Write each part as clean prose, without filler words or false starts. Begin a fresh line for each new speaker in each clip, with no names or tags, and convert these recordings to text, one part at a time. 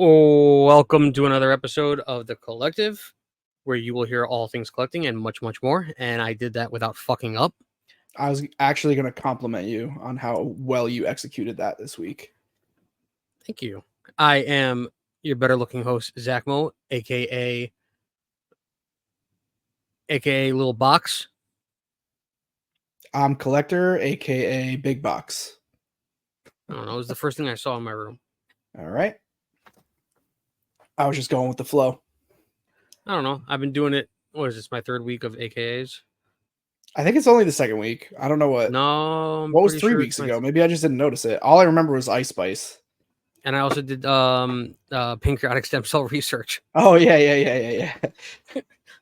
Oh, welcome to another episode of The Collective, where you will hear all things collecting and much, much more. And I did that without fucking up.
I was actually going to compliment you on how well you executed that this week.
Thank you. I am your better looking host, Zack Mo, aka Little Box.
I'm Collector, aka Big Box.
I don't know. It was the first thing I saw in my room.
All right. I was just going with the flow.
I don't know. I've been doing it. What is this? My third week of AKAs?
I think it's only the second week. I don't know what.
No, I'm
What was
pretty
3
sure
weeks ago? Maybe I just didn't notice it. All I remember was Ice Spice.
And I also did pancreatic stem cell research.
Oh yeah.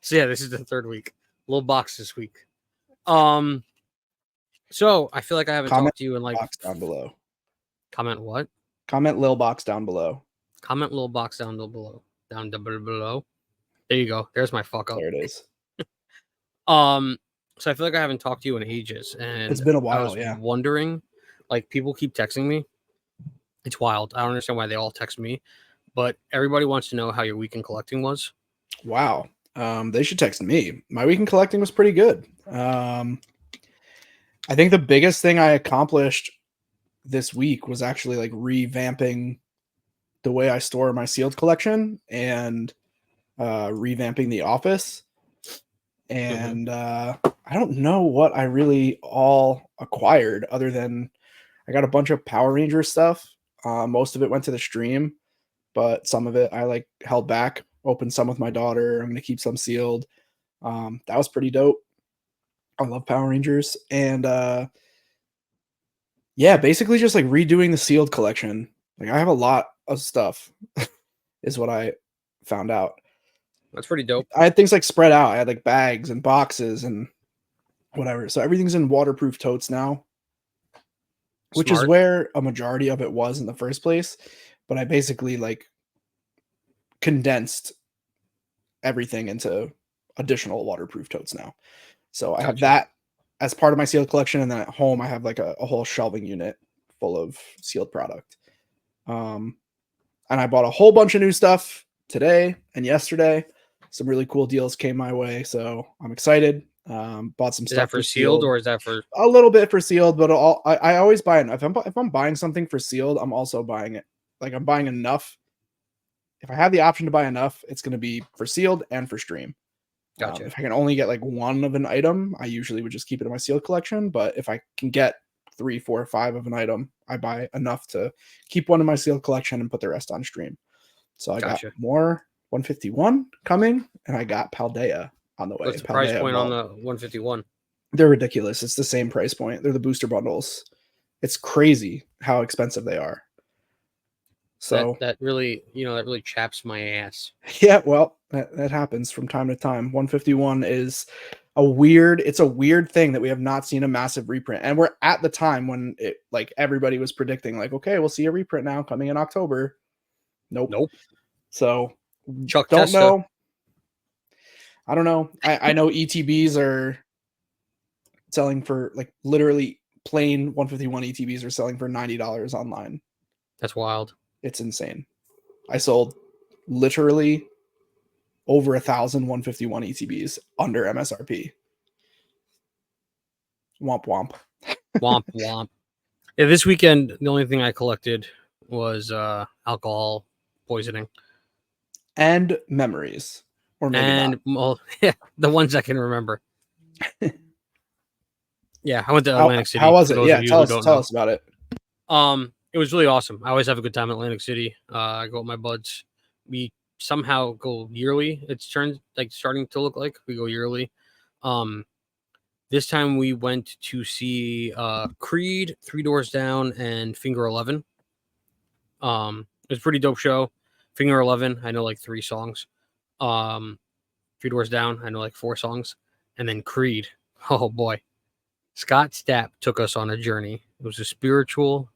So yeah, this is the third week. Little Box this week. So I feel like I haven't talked to you in like
box down below.
Comment what?
Comment Lil Box down below.
Comment Little Box down below. Down below. There you go. There's my fuck up.
There it is.
So I feel like I haven't talked to you in ages, and
It's been a while.
I was wondering, like, people keep texting me. It's wild. I don't understand why they all text me, but everybody wants to know how your weekend collecting was.
Wow. They should text me. My weekend collecting was pretty good. I think the biggest thing I accomplished this week was actually like revamping the way I store my sealed collection and revamping the office. And I don't know what I really all acquired other than I got a bunch of Power Ranger stuff. Most of it went to the stream, but some of it I like held back, opened some with my daughter. I'm going to keep some sealed. That was pretty dope. I love Power Rangers. And yeah, basically just like redoing the sealed collection. Like I have a lot of stuff is what I found out.
That's pretty dope.
I had things like spread out. I had like bags and boxes and whatever. So everything's in waterproof totes now, which is where a majority of it was in the first place. But I basically like condensed everything into additional waterproof totes now. So I have that as part of my sealed collection. And then at home, I have like a whole shelving unit full of sealed product. And I bought a whole bunch of new stuff today and yesterday. Some really cool deals came my way. So I'm excited. Bought some stuff.
Is that for sealed or is that for
a little bit for sealed? But I always buy enough. If I'm buying something for sealed, I'm also buying it. Like I'm buying enough. If I have the option to buy enough, it's going to be for sealed and for stream.
Gotcha.
If I can only get like one of an item, I usually would just keep it in my sealed collection. But if I can get 3, 4, 5 of an item, I buy enough to keep one in my sealed collection and put the rest on stream. So I got more 151 coming, and I got Paldea on the way.
What's the price point on the 151?
They're ridiculous. It's the same price point. They're the booster bundles. It's crazy how expensive they are. So
that really, that really chaps my ass.
Yeah, well, that happens from time to time. 151 is a weird thing that we have not seen a massive reprint. And we're at the time when it like everybody was predicting like, okay, we'll see a reprint now coming in October. Nope. So
Chuck
don't
Testa.
know. I don't know. I know ETBs are selling for like literally plain 151 ETBs are selling for $90 online.
That's wild.
It's insane. I sold literally over 1,000 151 ETBs under MSRP. Womp womp.
Womp womp. Yeah, this weekend the only thing I collected was alcohol poisoning
and memories, or maybe not.
Well, yeah, the ones I can remember. Yeah, I went to Atlantic City.
How was it? Yeah, tell us about it.
It was really awesome. I always have a good time at Atlantic City. I go with my buds. We somehow go yearly. It's starting to look like we go yearly. This time we went to see Creed, Three Doors Down, and Finger 11. It was a pretty dope show. Finger 11, I know like 3 songs. Three Doors Down, I know like 4 songs. And then Creed, oh boy. Scott Stapp took us on a journey. It was a spiritual,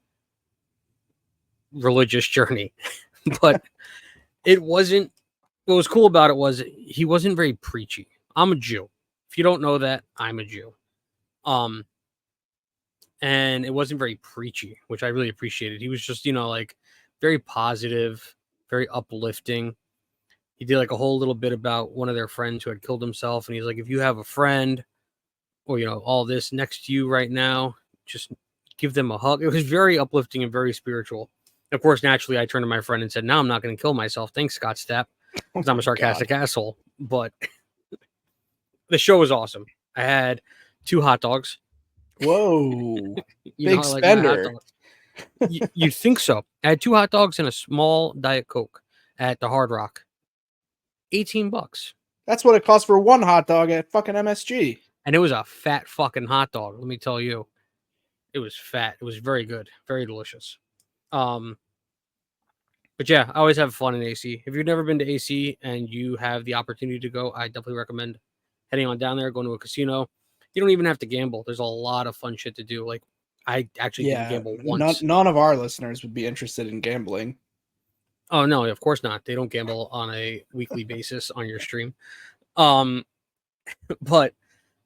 religious journey. But it wasn't, what was cool about it was he wasn't very preachy. I'm a Jew. If you don't know that, I'm a Jew. And it wasn't very preachy, which I really appreciated. He was just, like very positive, very uplifting. He did like a whole little bit about one of their friends who had killed himself, and he's like, if you have a friend or all this next to you right now, just give them a hug. It was very uplifting and very spiritual. Of course, naturally, I turned to my friend and said, "No, I'm not going to kill myself. Thanks, Scott Stapp,"
Oh
because I'm a
my God.
sarcastic asshole. But the show was awesome. I had 2 hot dogs.
Whoa.
I
Big
like my hot
spender.
dogs. You'd think so. I had 2 hot dogs and a small Diet Coke at the Hard Rock. $18.
That's what it costs for one hot dog at fucking MSG.
And it was a fat fucking hot dog, let me tell you. It was fat. It was very good, very delicious. But yeah, I always have fun in AC. If you've never been to AC and you have the opportunity to go, I definitely recommend heading on down there, going to a casino. You don't even have to gamble. There's a lot of fun shit to do. Like, I actually didn't
Yeah,
gamble once.
none of our listeners would be interested in gambling.
Oh no, of course not. They don't gamble on a weekly basis on your stream. Um, but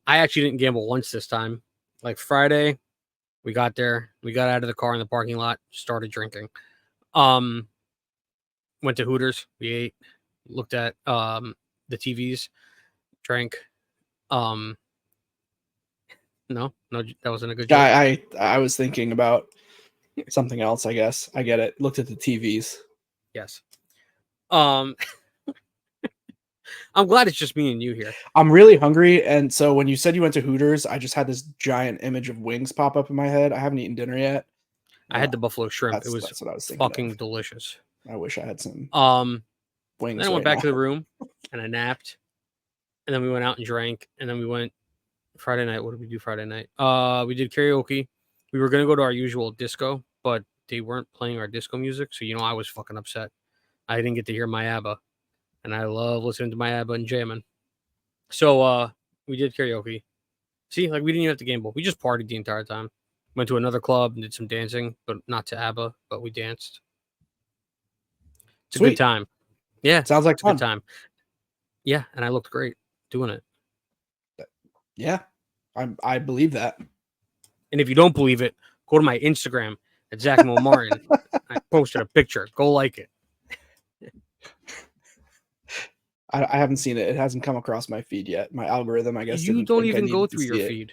I actually didn't gamble once this time. Like Friday, we got there, we got out of the car in the parking lot, started drinking. Went to Hooters, we ate, looked at the TVs, drank. No, that wasn't a good joke.
I was thinking about something else, I guess. I get it. Looked at the TVs.
Yes. I'm glad it's just me and you here.
I'm really hungry, and so when you said you went to Hooters, I just had this giant image of wings pop up in my head. I haven't eaten dinner yet.
I had the buffalo shrimp. It was
That's what I was thinking
fucking
of.
delicious.
I wish I had some
Then
wings
I went
right
back
now.
to the room and I napped. And then we went out and drank. And then we went Friday night. What did we do Friday night? We did karaoke. We were gonna go to our usual disco, but they weren't playing our disco music. So I was fucking upset. I didn't get to hear my ABBA. And I love listening to my ABBA and jamming. So we did karaoke. See, like we didn't even have to gamble. We just partied the entire time. Went to another club and did some dancing, but not to ABBA, but we danced. It's a good
Sweet.
time. Yeah,
Sounds like
it's a
fun.
good time. Yeah, and I looked great doing it.
Yeah, I believe that.
And if you don't believe it, go to my Instagram at Zack Mo Martin. I posted a picture. Go like it.
I haven't seen it. It hasn't come across my feed yet. My algorithm, I guess,
You
didn't
don't
think I
even go
needed to
through your
see it.
feed.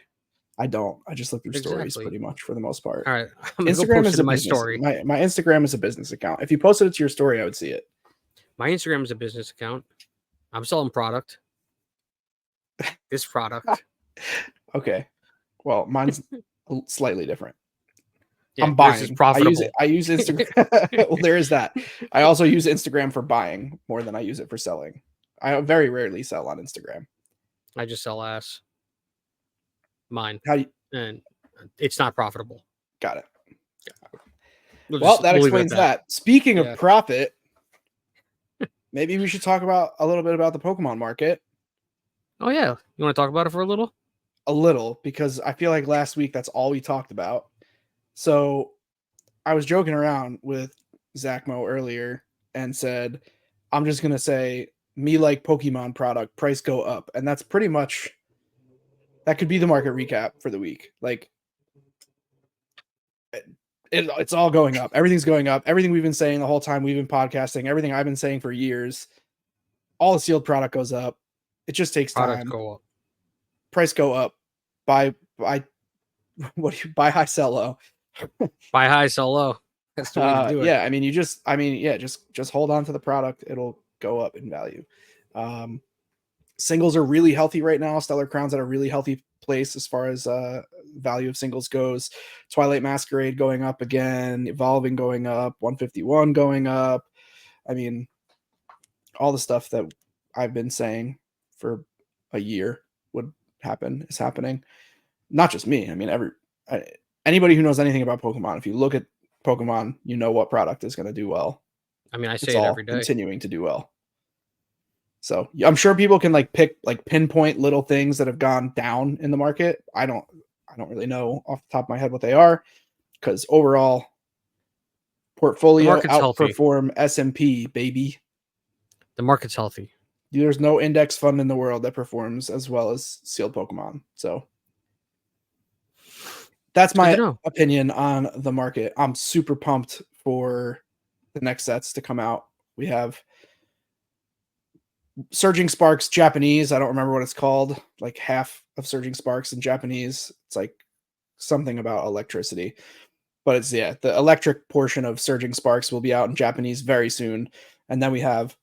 I don't. I just look through stories
Exactly.
pretty much for the most part.
All right, I'm gonna go
Instagram
post
is
it
a
in my
business.
story.
My Instagram is a business account. If you posted it to your story, I would see it.
My Instagram is a business account. I'm selling product. This product.
Okay. Well, mine's slightly different.
Yeah,
I'm
yours is
buying.
profitable.
I use Instagram. Well, there is that. I also use Instagram for buying more than I use it for selling. I very rarely sell on Instagram.
I just sell ass. Mine.
How you
And it's not profitable.
got it?
We'll
That
leave it at
explains that. Speaking of
Yeah.
profit, maybe we should talk about a little bit about the Pokemon market.
Oh yeah. You want to talk about it for a little?
A little, because I feel like last week that's all we talked about. So I was joking around with Zack Mo earlier and said, I'm just gonna say me like Pokemon product, price go up. And that's pretty much that could be the market recap for the week. Like it's all going up. Everything's going up. Everything we've been saying the whole time we've been podcasting, everything I've been saying for years, all the sealed product goes up. It just takes
Product
time.
go up.
Price go up. Buy what do you buy high, sell low.
Buy high, sell low. That's the way to do it.
Yeah, I mean, just hold on to the product. It'll go up in value. Singles are really healthy right now. Stellar Crown's at a really healthy place as far as value of singles goes. Twilight Masquerade going up again, Evolving going up, 151 going up. I mean, all the stuff that I've been saying for a year would happen is happening. Not just me. I mean, anybody who knows anything about Pokemon, if you look at Pokemon, you know what product is going to do well.
I mean, I
It's
say it
all
every day.
continuing to do well. So I'm sure people can pinpoint little things that have gone down in the market. I don't really know off the top of my head what they are, because overall portfolio outperform S&P, baby.
The market's healthy.
There's no index fund in the world that performs as well as sealed Pokemon. So that's my opinion on the market. I'm super pumped for the next sets to come out. We have Surging Sparks Japanese. I don't remember what it's called. Like half of Surging Sparks in Japanese. It's like something about electricity. But it's the electric portion of Surging Sparks will be out in Japanese very soon. And then we have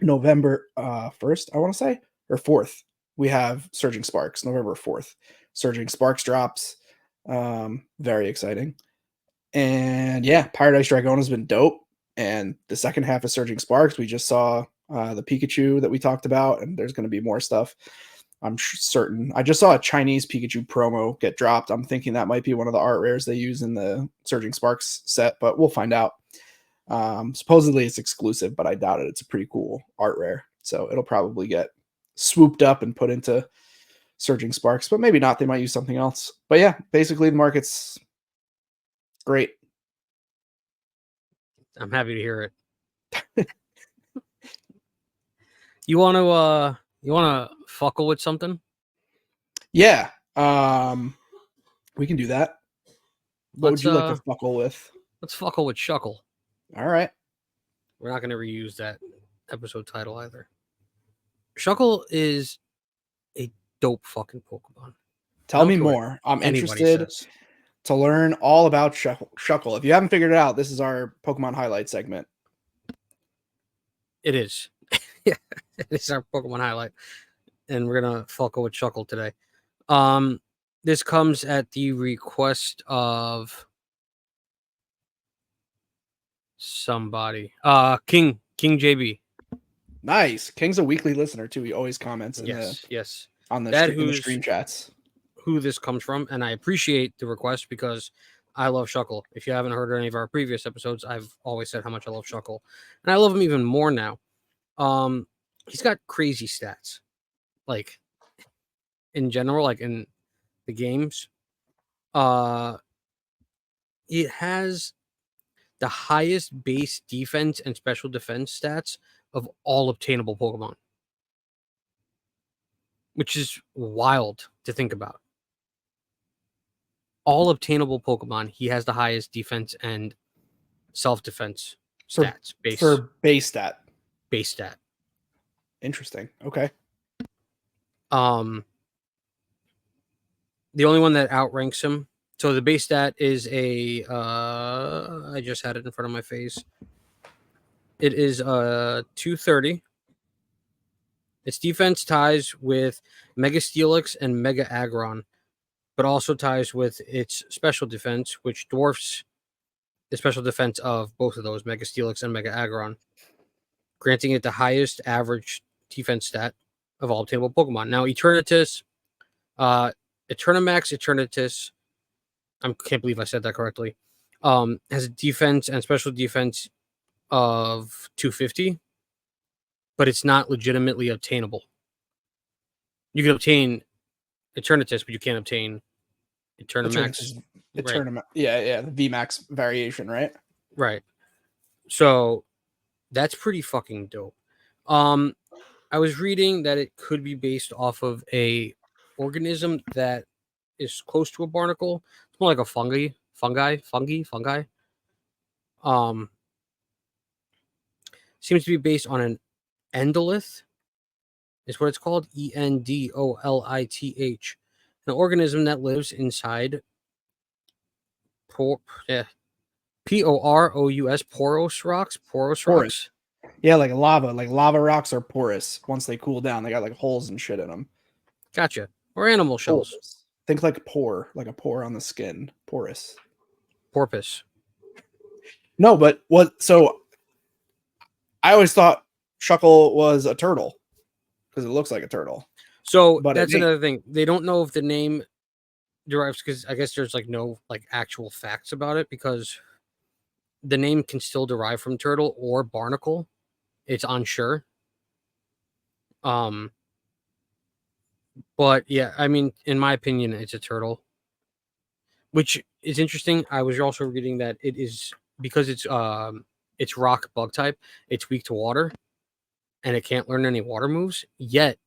November 1st, I want to say, or 4th. We have Surging Sparks, November 4th. Surging Sparks drops. Very exciting. And yeah, Paradise Dragon has been dope. And the second half of Surging Sparks, we just saw the Pikachu that we talked about, and there's going to be more stuff. I'm certain. I just saw a Chinese Pikachu promo get dropped. I'm thinking that might be one of the art rares they use in the Surging Sparks set, but we'll find out. Supposedly it's exclusive, but I doubt it. It's a pretty cool art rare, so it'll probably get swooped up and put into Surging Sparks, but maybe not. They might use something else. But yeah, basically the market's great.
I'm happy to hear it. You want to fuckle with something?
Yeah. We can do that. What would you like to fuckle with?
Let's fuckle with Shuckle.
All right.
We're not going to reuse that episode title either. Shuckle is a dope fucking Pokemon.
Tell me more. I'm interested to learn all about Shuckle. If you haven't figured it out, this is our Pokemon highlight segment.
It is. Yeah, it's our Pokemon highlight. And we're going to fuckle with Shuckle today. This comes at the request of somebody. King JB.
Nice. King's a weekly listener too. He always comments in
yes.
on the stream chats.
Who this comes from, and I appreciate the request because I love Shuckle. If you haven't heard any of our previous episodes, I've always said how much I love Shuckle, and I love him even more now. He's got crazy stats, like in general, like in the games. It has the highest base defense and special defense stats of all obtainable Pokemon, which is wild to think about. All obtainable Pokemon, he has the highest defense and self-defense stats.
For base stat.
Base stat.
Interesting. Okay.
The only one that outranks him. So the base stat is I just had it in front of my face. It is 230. Its defense ties with Mega Steelix and Mega Aggron, but also ties with its special defense, which dwarfs the special defense of both of those, Mega Steelix and Mega Aggron, granting it the highest average defense stat of all obtainable Pokemon. Now, Eternatus, Eternimax, I can't believe I said that correctly, has a defense and special defense of 250, but it's not legitimately obtainable. You can obtain Eternatus, but you can't obtain Eternimax.
Right. Yeah, the VMAX variation, right?
Right. So that's pretty fucking dope. I was reading that it could be based off of a organism that is close to a barnacle. It's more like a fungi. Seems to be based on an endolith. Is what it's called. Endolith. An organism that lives inside Porous rocks.
Yeah, like lava. Like lava rocks are porous once they cool down. They got like holes and shit in them.
Gotcha. Or animal shells.
Porous. Think like like a pore on the skin. Porous.
Porpoise.
No, but what? So I always thought Shuckle was a turtle because it looks like a turtle.
So but that's another thing. They don't know if the name derives because I guess there's like no like actual facts about it because the name can still derive from turtle or barnacle. It's unsure. But yeah, I mean, in my opinion, it's a turtle, which is interesting. I was also reading that it is because it's rock bug type. It's weak to water, and it can't learn any water moves. Yet,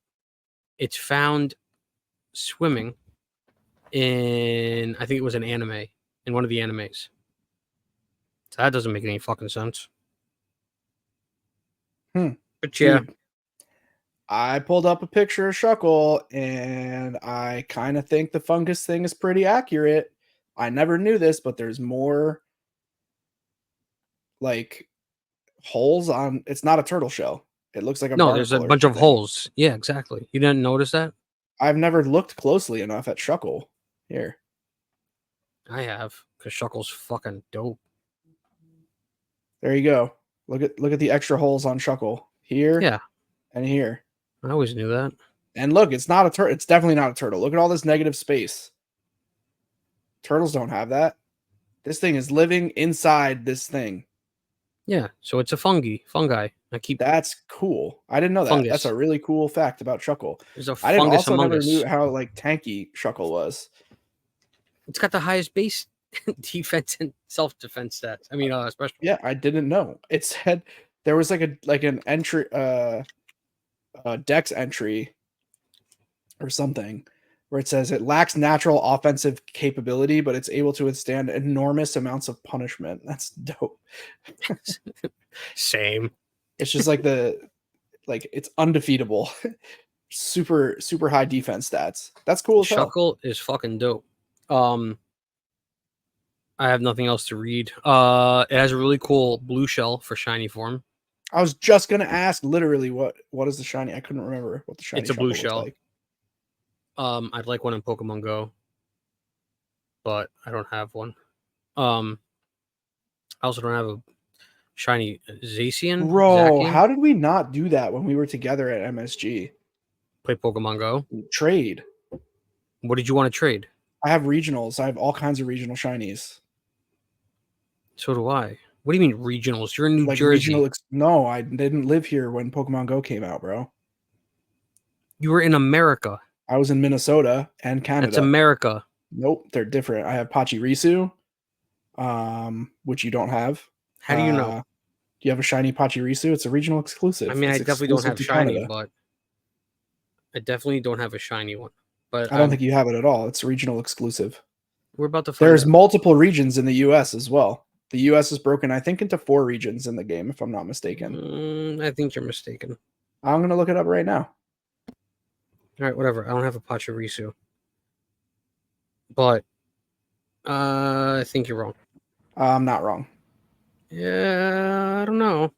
it's found swimming in I think it was an anime in one of the animes. So that doesn't make any fucking sense. But yeah,
Dude, I pulled up a picture of Shuckle, and I kind of think the fungus thing is pretty accurate. I never knew this, but there's more like holes on. It's not a turtle shell. It looks like a
no, there's a
barnacle or
bunch of
something.
holes. Yeah, exactly. You didn't notice that?
I've never looked closely enough at Shuckle. Here,
I have, because Shuckle's fucking dope.
there you go. Look at the extra holes on Shuckle here
Yeah,
and here.
I always knew that.
And look, it's not a turtle. It's definitely not a turtle. Look at all this negative space. Turtles don't have that. This thing is living inside this thing.
Yeah, so it's a fungi. I keep
That's cool. I didn't know that. That's
fungus.
a really cool fact about Shuckle.
There's a
I didn't
fungus
also
among
never
us.
knew how like tanky Shuckle was.
It's got the highest base defense and self defense stats. I mean, special.
Yeah, I didn't know. It said there was like an entry dex entry or something where it says it lacks natural offensive capability, but it's able to withstand enormous amounts of punishment. That's dope.
Same.
It's just like it's undefeatable. Super high defense stats. That's cool as hell.
Shuckle is fucking dope. I have nothing else to read. It has a really cool blue shell for shiny form.
I was just gonna ask literally what is the shiny? I couldn't remember what the shiny
It's a blue
Shuckle looked
shell.
like.
I'd like one in Pokemon Go, but I don't have one. I also don't have a shiny
Bro,
Zacian.
how did we not do that when we were together at MSG?
Play Pokemon Go.
Trade.
What did you want to trade?
I have regionals. I have all kinds of regional shinies.
So do I. What do you mean regionals? You're in New
Like
Jersey.
no, I didn't live here when Pokemon Go came out, bro.
You were in America.
I was in Minnesota and
That's
Canada.
America.
Nope, they're different. I have Pachirisu, which you don't have.
How do you know?
Do you have a shiny Pachirisu? It's a regional exclusive.
I mean, I
It's
definitely don't
exclusive
have
to
shiny,
Canada.
but I definitely don't have a shiny one. But
I don't think you have it at all. It's regional exclusive.
we're about to find
There's
out.
multiple regions in the US as well. The US is broken, I think, into 4 regions in the game, if I'm not mistaken.
I think you're mistaken.
I'm going to look it up right now.
All right, whatever. I don't have a Pachirisu, but I think you're wrong.
I'm not wrong.
Yeah, I don't know.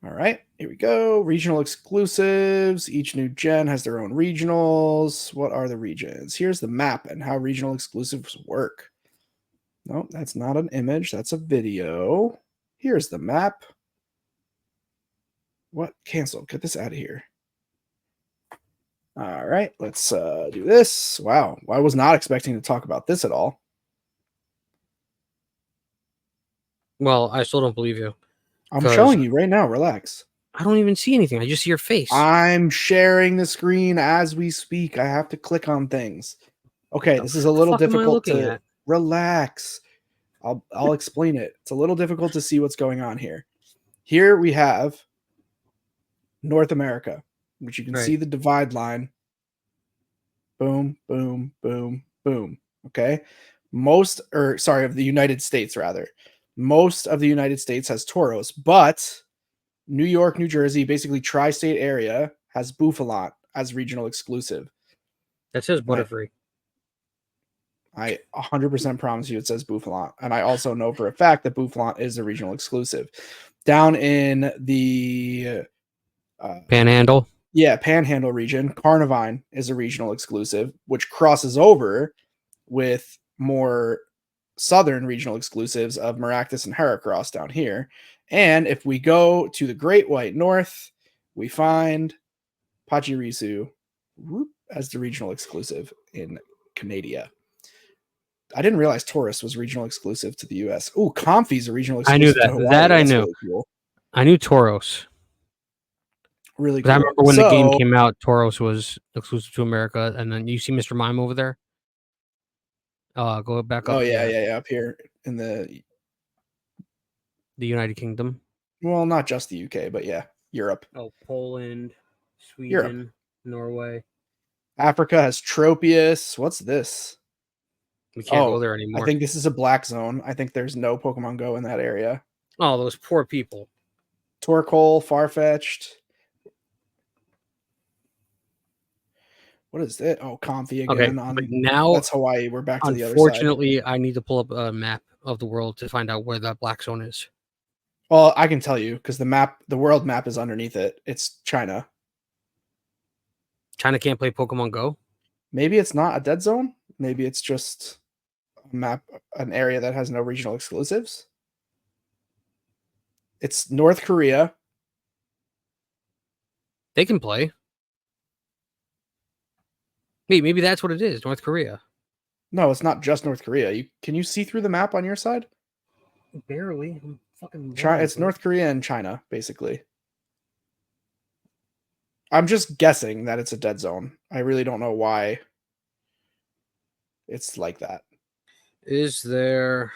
All right, here we go. Regional exclusives. Each new gen has their own regionals. What are the regions? Here's the map and how regional exclusives work. No, that's not an image. That's a video. Here's the map. What? Cancel. Get this out of here. All right, let's do this. Wow, I was not expecting to talk about this at all.
Well, I still don't believe you.
I'm showing you right now. Relax.
I don't even see anything. I just see your face.
I'm sharing the screen as we speak. I have to click on things. Okay, this is a little difficult to relax. I'll explain it. It's a little difficult to see what's going on here. Here we have North America, which you can see the divide line. Boom, boom, boom, boom. Okay. Of the United States, rather. Most of the United States has Tauros, but New York, New Jersey, basically tri-state area, has Bouffalont as regional exclusive.
That says Butterfree.
I 100% promise you it says Bouffalont. And I also know for a fact that Bouffalont is a regional exclusive. Down in the
Panhandle?
Yeah, Panhandle region, Carnivine is a regional exclusive, which crosses over with more southern regional exclusives of Maractus and Heracross down here. And if we go to the Great White North, we find Pachirisu as the regional exclusive in Canada. I didn't realize Taurus was regional exclusive to the US. Oh, Comfy's a regional exclusive.
I knew that.
To Hawaii.
That I
That's
knew.
really cool.
I knew Tauros.
Really cool.
I remember when the game came out, Tauros was exclusive to America, and then you see Mr. Mime over there. Go back up.
Oh yeah, up here in the
United Kingdom.
Well, not just the UK, but yeah, Europe.
Oh, Poland, Sweden,
Europe.
Norway.
Africa has Tropius. What's this?
We can't go there anymore.
I think this is a black zone. I think there's no Pokemon Go in that area.
Oh, those poor people.
Torkoal, Farfetch'd. What is it? Oh, Comfy again.
Okay, but now,
That's Hawaii. We're back to the other side.
unfortunately, I need to pull up a map of the world to find out where that black zone is.
Well, I can tell you because the world map is underneath it. It's China.
China can't play Pokemon Go?
Maybe it's not a dead zone. Maybe it's just a map, an area that has no regional exclusives. It's North Korea.
They can play. Maybe that's what it is, North Korea.
No, it's not just North Korea. Can you see through the map on your side?
Barely. I'm fucking
China, it's North Korea and China, basically. I'm just guessing that it's a dead zone. I really don't know why it's like that.
Is there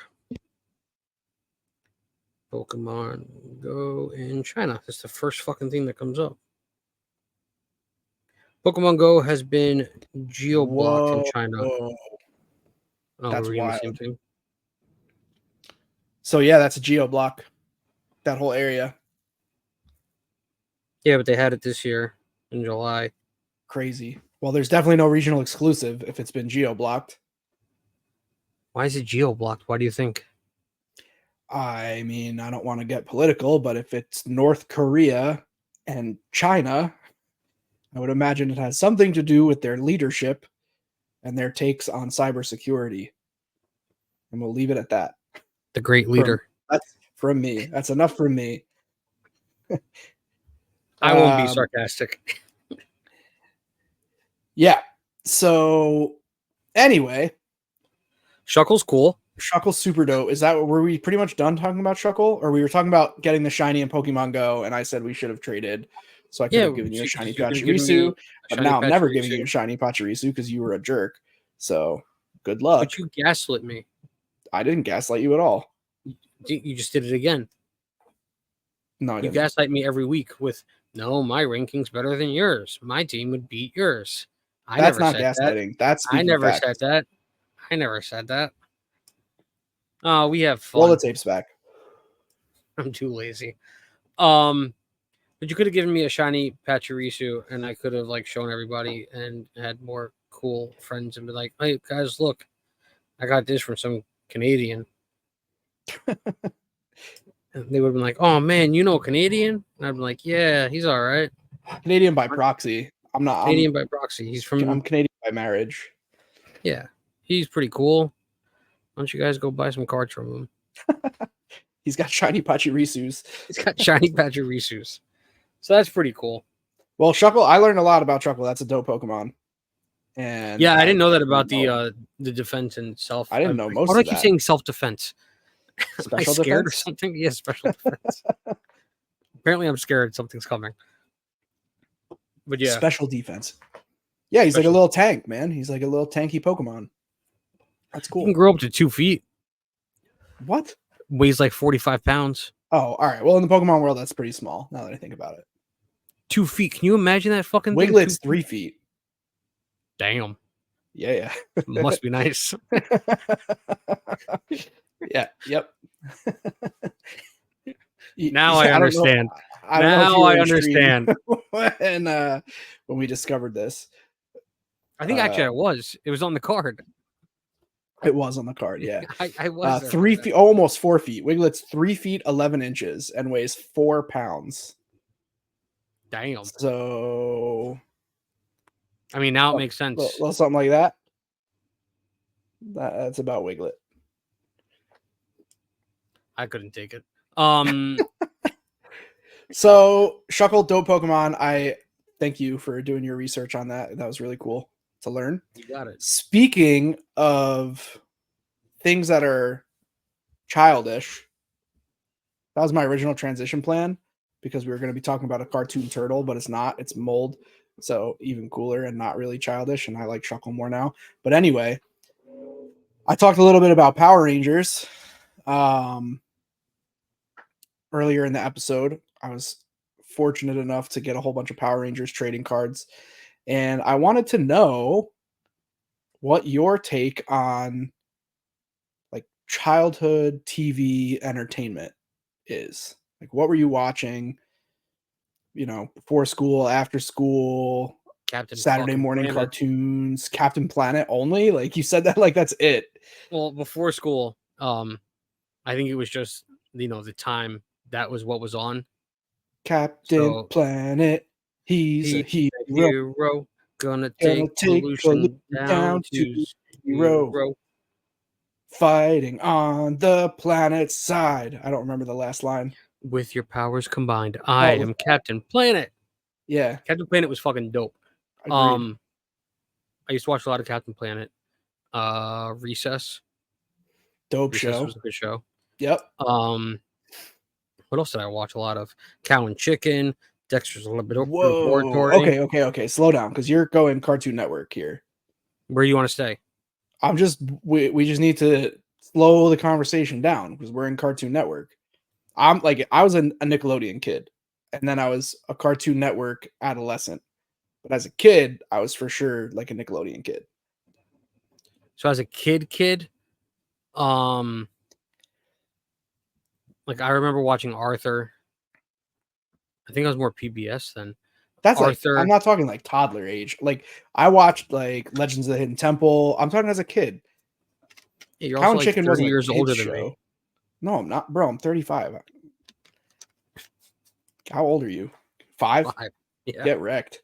Pokemon Go in China? That's the first fucking thing that comes up. Pokemon Go has been geo-blocked in China.
Whoa.
Oh,
That's
we're reading the
wild.
same thing.
So yeah, that's a geo block. That whole area.
Yeah, but they had it this year in July.
Crazy. Well, there's definitely no regional exclusive if it's been geo blocked.
Why is it geo-blocked? Why do you think?
I mean, I don't want to get political, but if it's North Korea and China, I would imagine it has something to do with their leadership and their takes on cybersecurity. And we'll leave it at that.
The great leader.
That's from me. That's enough from me.
I won't be sarcastic.
Yeah. So anyway,
Shuckle's cool.
Shuckle's super dope. Were we pretty much done talking about Shuckle? Or we were talking about getting the shiny in Pokemon Go, and I said we should have traded. So I could have given you a shiny Pachirisu. But now I'm never giving you a shiny Pachirisu because you were a jerk. So good luck.
But you gaslit me.
I didn't gaslight you at all.
You just did it again.
No, I didn't.
You gaslight me every week with, no, my ranking's better than yours. My team would beat yours.
That's not gaslighting. That's
I never said that. I never said that. Oh, we have fun.
Roll the tapes back.
I'm too lazy. But you could have given me a shiny Pachirisu, and I could have like shown everybody and had more cool friends and be like, "Hey guys, look, I got this from some Canadian." And they would have been like, "Oh man, you know Canadian?" And I'd be like, "Yeah, he's all right."
Canadian by proxy. I'm not
Canadian by proxy. He's from.
I'm Canadian by marriage.
Yeah, he's pretty cool. Why don't you guys go buy some cards from him?
He's got shiny Pachirisus.
He's got shiny Pachirisus. So that's pretty cool.
Well, Shuckle, I learned a lot about Shuckle. That's a dope Pokemon. And
yeah, I didn't know that about the defense and self.
I didn't know most.
Why do
I
keep saying self-defense? Am I scared
defense?
or something? Yeah, special defense. Apparently, I'm scared something's coming. But yeah,
special defense. Yeah, he's like a little tank, man. He's like a little tanky Pokemon. That's cool.
He can grow up to 2 feet.
What?
Weighs like 45 pounds.
Oh, all right. Well, in the Pokemon world, that's pretty small. Now that I think about it.
2 feet. Can you imagine that fucking thing?
Wiglet's 3 feet.
Damn.
Yeah.
Must be nice.
Yeah. Yep.
Now I understand. Now I understand.
When we discovered this,
I think actually I was. It was on the card.
It was on the card. Yeah,
I was
3 feet, almost 4 feet. Wiglet's 3 feet 11 inches and weighs 4 pounds.
Damn.
So,
I mean, now it makes sense.
Well, something like that. That's about Wiglet.
I couldn't take it.
So Shuckle, dope Pokemon. I thank you for doing your research on that. That was really cool to learn.
You got it.
Speaking of things that are childish, that was my original transition plan because we were going to be talking about a cartoon turtle, but it's not. It's mold. So even cooler and not really childish. And I like Shuckle more now. But anyway, I talked a little bit about Power Rangers. Earlier in the episode, I was fortunate enough to get a whole bunch of Power Rangers trading cards. And I wanted to know what your take on like childhood TV entertainment is. Like, what were you watching? You know, before school, after school,
Captain
Saturday
fucking
morning
Planet.
cartoons, Captain Planet only. Like you said that, like that's it.
Well, before school, I think it was just the time that was what was on.
Captain
So
Planet, he's
he's
a
a
hero.
hero, gonna
Gonna
take
take pollution
pollution down
down to
to
zero.
zero.
Fighting on the planet's side. I don't remember the last line.
With your powers combined, I
Oh,
am Captain Planet.
yeah,
Captain Planet was fucking dope.
agreed.
I used to watch a lot of Captain Planet. Recess.
Dope
Recess
show.
was a good show.
Yep.
Um, what else did I watch? A lot of Cow and Chicken, Dexter's
Whoa.
Laboratory.
Okay. Slow down, because you're going Cartoon Network here.
Where do you want to stay?
We just need to slow the conversation down because we're in Cartoon Network. I was a Nickelodeon kid, and then I was a Cartoon Network adolescent. But as a kid, I was for sure like a Nickelodeon kid.
So as a kid, um, like I remember watching Arthur. I think I was more PBS than
That's like,
Arthur.
I'm not talking like toddler age. Like I watched like Legends of the Hidden Temple. I'm talking as a kid.
Yeah, you're
Cow
also
and
like
Chicken
30
wasn't a
years
kids
older than
show.
me.
No, I'm not, bro. I'm 35. How old are you? 5?
5. Yeah.
Get wrecked.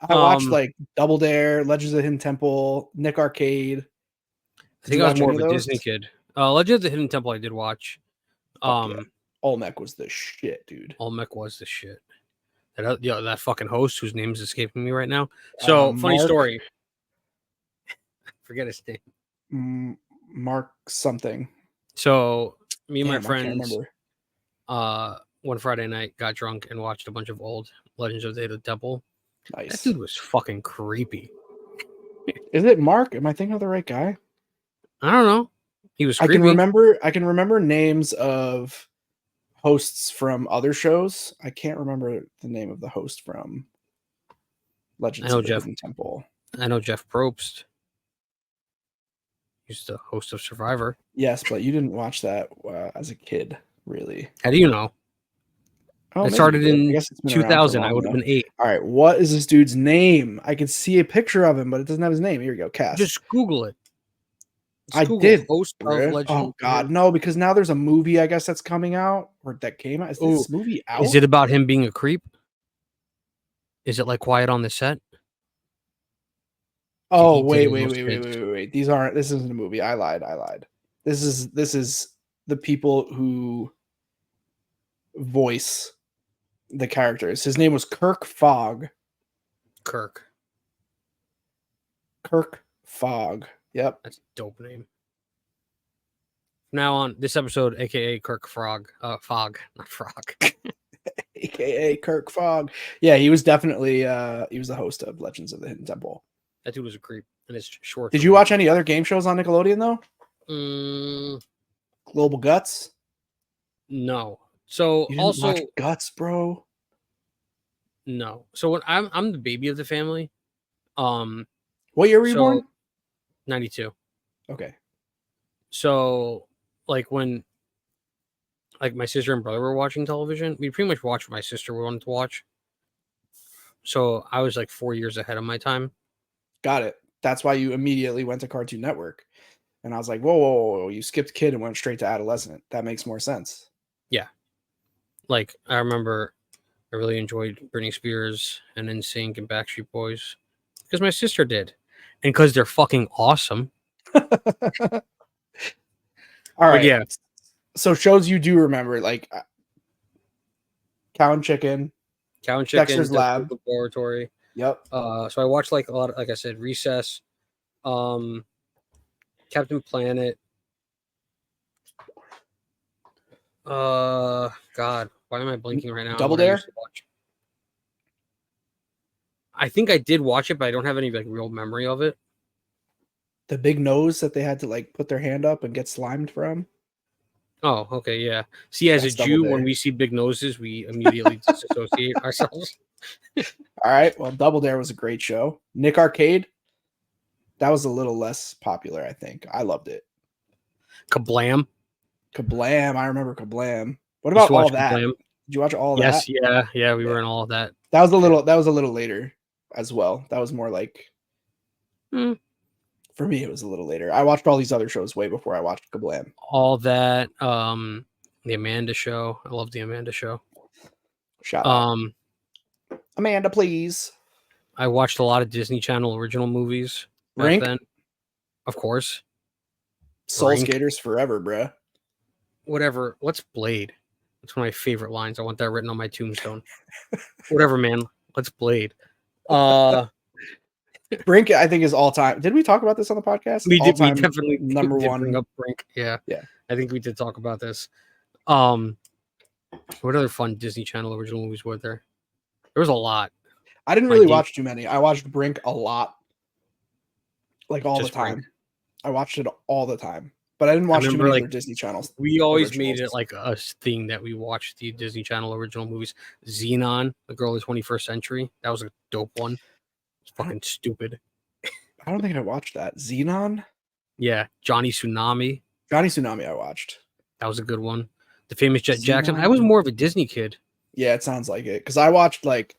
I watched like Double Dare, Legends of the Hidden Temple, Nick Arcade.
I think
you
I was
watch
more
any
of
of
a
those?
Disney kid. Legend of the Hidden Temple I did watch.
Fuck yeah. Olmec was the shit, dude.
Olmec was the shit. That fucking host whose name is escaping me right now. So funny story. Forget his name.
Mark something.
So me and my
Damn, I can't
friends,
remember.
one Friday night got drunk and watched a bunch of old Legends of the Hidden Temple. That
Nice.
dude was fucking creepy.
Is it Mark? Am I thinking of the right guy?
I don't know. He was
I
creepy.
can remember names of hosts from other shows. I can't remember the name of the host from Legends of the Hidden Temple.
I know Jeff Probst. He's the host of Survivor.
Yes, but you didn't watch that as a kid, really.
How do you know?
Oh,
it started in 2000. I would have been 8.
All right, what is this dude's name? I can see a picture of him, but it doesn't have his name. Here we go, Cass.
Just Google it.
I did.
Host of Legend.
Oh God, no! Because now there's a movie. I guess that's coming out or that came out. Is this movie out?
Is it about him being a creep? Is it like Quiet on the Set?
Oh wait! This isn't a movie. I lied. This is the people who voice the characters. His name was Kirk Fogg.
Kirk
Fogg. Yep.
That's a dope name. From now on, this episode, aka Kirk Fogg, not Frog.
AKA Kirk Fogg. Yeah, he was definitely he was the host of Legends of the Hidden Temple.
That dude was a creep, and it's short.
Did you watch any other game shows on Nickelodeon though? Global Guts?
No. So
you didn't watch Guts, bro?
No. So when I'm the baby of the family.
What year were you born?
92.
Okay.
So like when my sister and brother were watching television, we pretty much watched what my sister wanted to watch. So I was like 4 years ahead of my time.
Got it. That's why you immediately went to Cartoon Network. And I was like, whoa, you skipped kid and went straight to adolescent. That makes more sense.
Yeah. Like I remember I really enjoyed Britney Spears and NSYNC and Backstreet Boys because my sister did. And because they're fucking awesome.
All right.
Yeah.
So shows you do remember, like Cow and Chicken,
Dexter's Laboratory.
Yep.
So I watched like a lot of, like I said, Recess, Captain Planet. God, why am I blinking right now?
Double Dare?
I think I did watch it, but I don't have any like real memory of it.
The big nose that they had to like put their hand up and get slimed from.
Oh, okay, yeah. See, as a Jew, when we see big noses, we immediately disassociate ourselves.
All right. Well, Double Dare was a great show. Nick Arcade. That was a little less popular, I think. I loved it.
Kablam.
I remember Kablam. What
Used
about
to watch
all that?
Kablam.
Did you watch all
Yes,
that?
yeah, we
Yeah.
were in all of that.
That was a
Yeah.
little later as well. That was more like
Mm,
for me it was a little later. I watched all these other shows way before I watched Kablam.
all that. The Amanda Show. I love the Amanda Show.
Shout out.
Um,
Amanda, please.
I watched a lot of Disney Channel original movies back
Rink,
then. Of course,
Soul
Brink.
Skaters forever, bruh.
Whatever. What's Blade? That's one of my favorite lines. I want that written on my tombstone. Whatever, man. What's Blade? Uh,
Brink, I think, is all time. Did we talk about this on the podcast?
we
All
did. We
time
definitely
number
did bring
one.
up Brink. Yeah,
Yeah.
I think we did talk about this. Um, what other fun Disney Channel original movies were there? There was a lot.
I didn't
My
really
D,
watch too many. I watched Brink a lot, like all the
just Brink.
time. I watched it all the time, but I didn't
I
watch too
remember
many
like
other Disney channels
we always made
originals.
it like a thing that we watched the Disney Channel original movies. Xenon, The Girl of the 21st Century. That was a dope one. It's fucking stupid.
I don't think I watched that. Xenon,
Yeah, Johnny Tsunami.
Johnny Tsunami. I watched.
That was a good one. The Famous Jet Jackson. I was
Xenon.
more of a Disney kid.
Yeah, it sounds like it because I watched like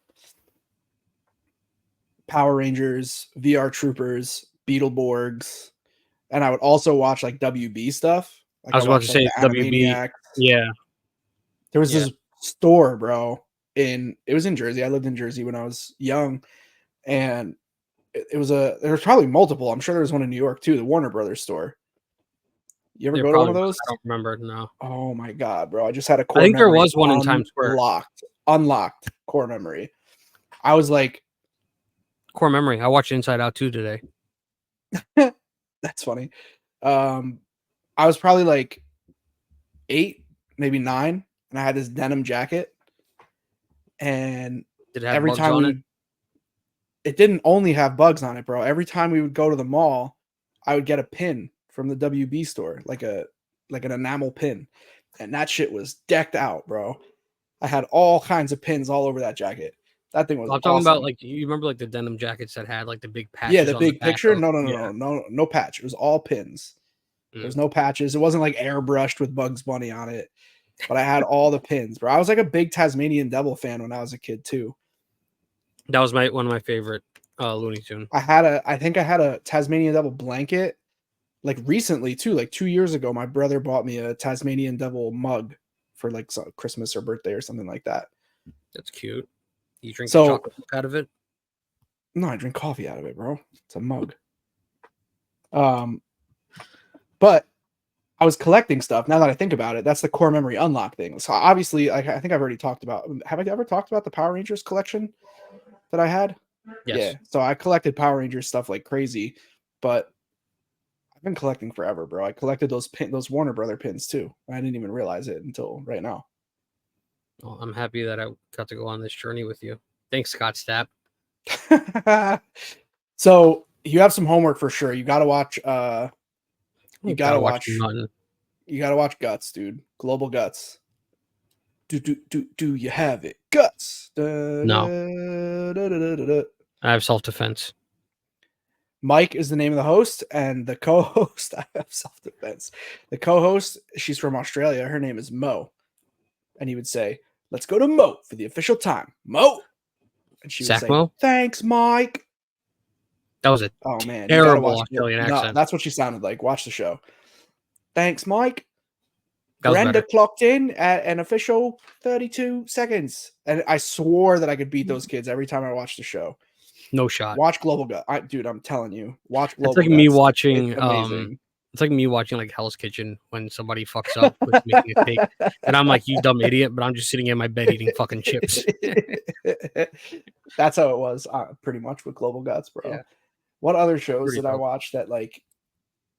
Power Rangers, VR Troopers, Beetleborgs, and I would also watch like WB stuff. Like
I
I
was about to
watched like
say
the
WB.
Animaniacs.
Yeah,
There was
yeah.
this store, bro. It was in Jersey. I lived in Jersey when I was young, and there was probably multiple. I'm sure there was one in New York too. The Warner Brothers store. You ever
There
go to one
probably
of
was.
those?
I don't remember. No,
Oh my god, bro! I just had a
I
core
think there
memory
was one in Times Square.
unlocked core memory. I was like,
Core memory. I watched Inside Out 2 today.
that's funny. I was probably like 8, maybe 9, and I had this denim jacket. And
Did it have
every
bugs
time
on it?
it didn't only have bugs on it, bro. Every time we would go to the mall, I would get a pin from the WB store, like an enamel pin. And that shit was decked out, bro. I had all kinds of pins all over that jacket. That thing was
I'm talking about
awesome.
like you remember like the denim jackets that had like the big
Yeah,
patches
the
on the
big
back
picture.
of
No, no patch. It was all pins. There was no patches. It wasn't like airbrushed with Bugs Bunny on it. But I had all the pins, bro. I was like a big Tasmanian Devil fan when I was a kid too.
That was one of my favorite Looney Tune.
I think I had a Tasmanian Devil blanket like recently too. Like 2 years ago, my brother bought me a Tasmanian Devil mug for like Christmas or birthday or something like that.
That's cute. You drink the
So
chocolate out of it?
no, I drink coffee out of it, bro. It's a mug. But I was collecting stuff. Now that I think about it, that's the core memory unlock thing. So obviously, I think I've already talked about. Have I ever talked about the Power Rangers collection that I had?
Yes.
Yeah. So I collected Power Rangers stuff like crazy, but I've been collecting forever, bro. I collected those Warner Brother pins too. I didn't even realize it until right now.
Well, I'm happy that I got to go on this journey with you. Thanks, Scott Stapp.
So you have some homework for sure. You got to watch. You got to watch.
nothing.
You got to watch Guts, dude. Global Guts. Do you have it? Guts.
No. I have self-defense.
Mike is the name of the host, and the co-host, I have self-defense. The co-host, she's from Australia. Her name is Mo. And he would say, "Let's go to Mo for the official time. Mo." And she would
Zack
say,
Mo?
"Thanks, Mike."
That was a
Oh man, you gotta
terrible
watch
Australian
No,
accent.
that's what she sounded like. Watch the show. "Thanks, Mike.
That was
Brenda
better.
clocked in at an official 32 seconds." And I swore that I could beat those kids every time I watched the show.
No shot.
Watch Global Guts. Dude, I'm telling you. Watch Global
It's like
Guts.
me watching
It's amazing.
It's like me watching like Hell's Kitchen when somebody fucks up with making a cake. And I'm like, you dumb idiot, but I'm just sitting in my bed eating fucking chips.
That's how it was pretty much with Global Guts, bro.
Yeah.
What other shows
Pretty
did I
dope.
watch that like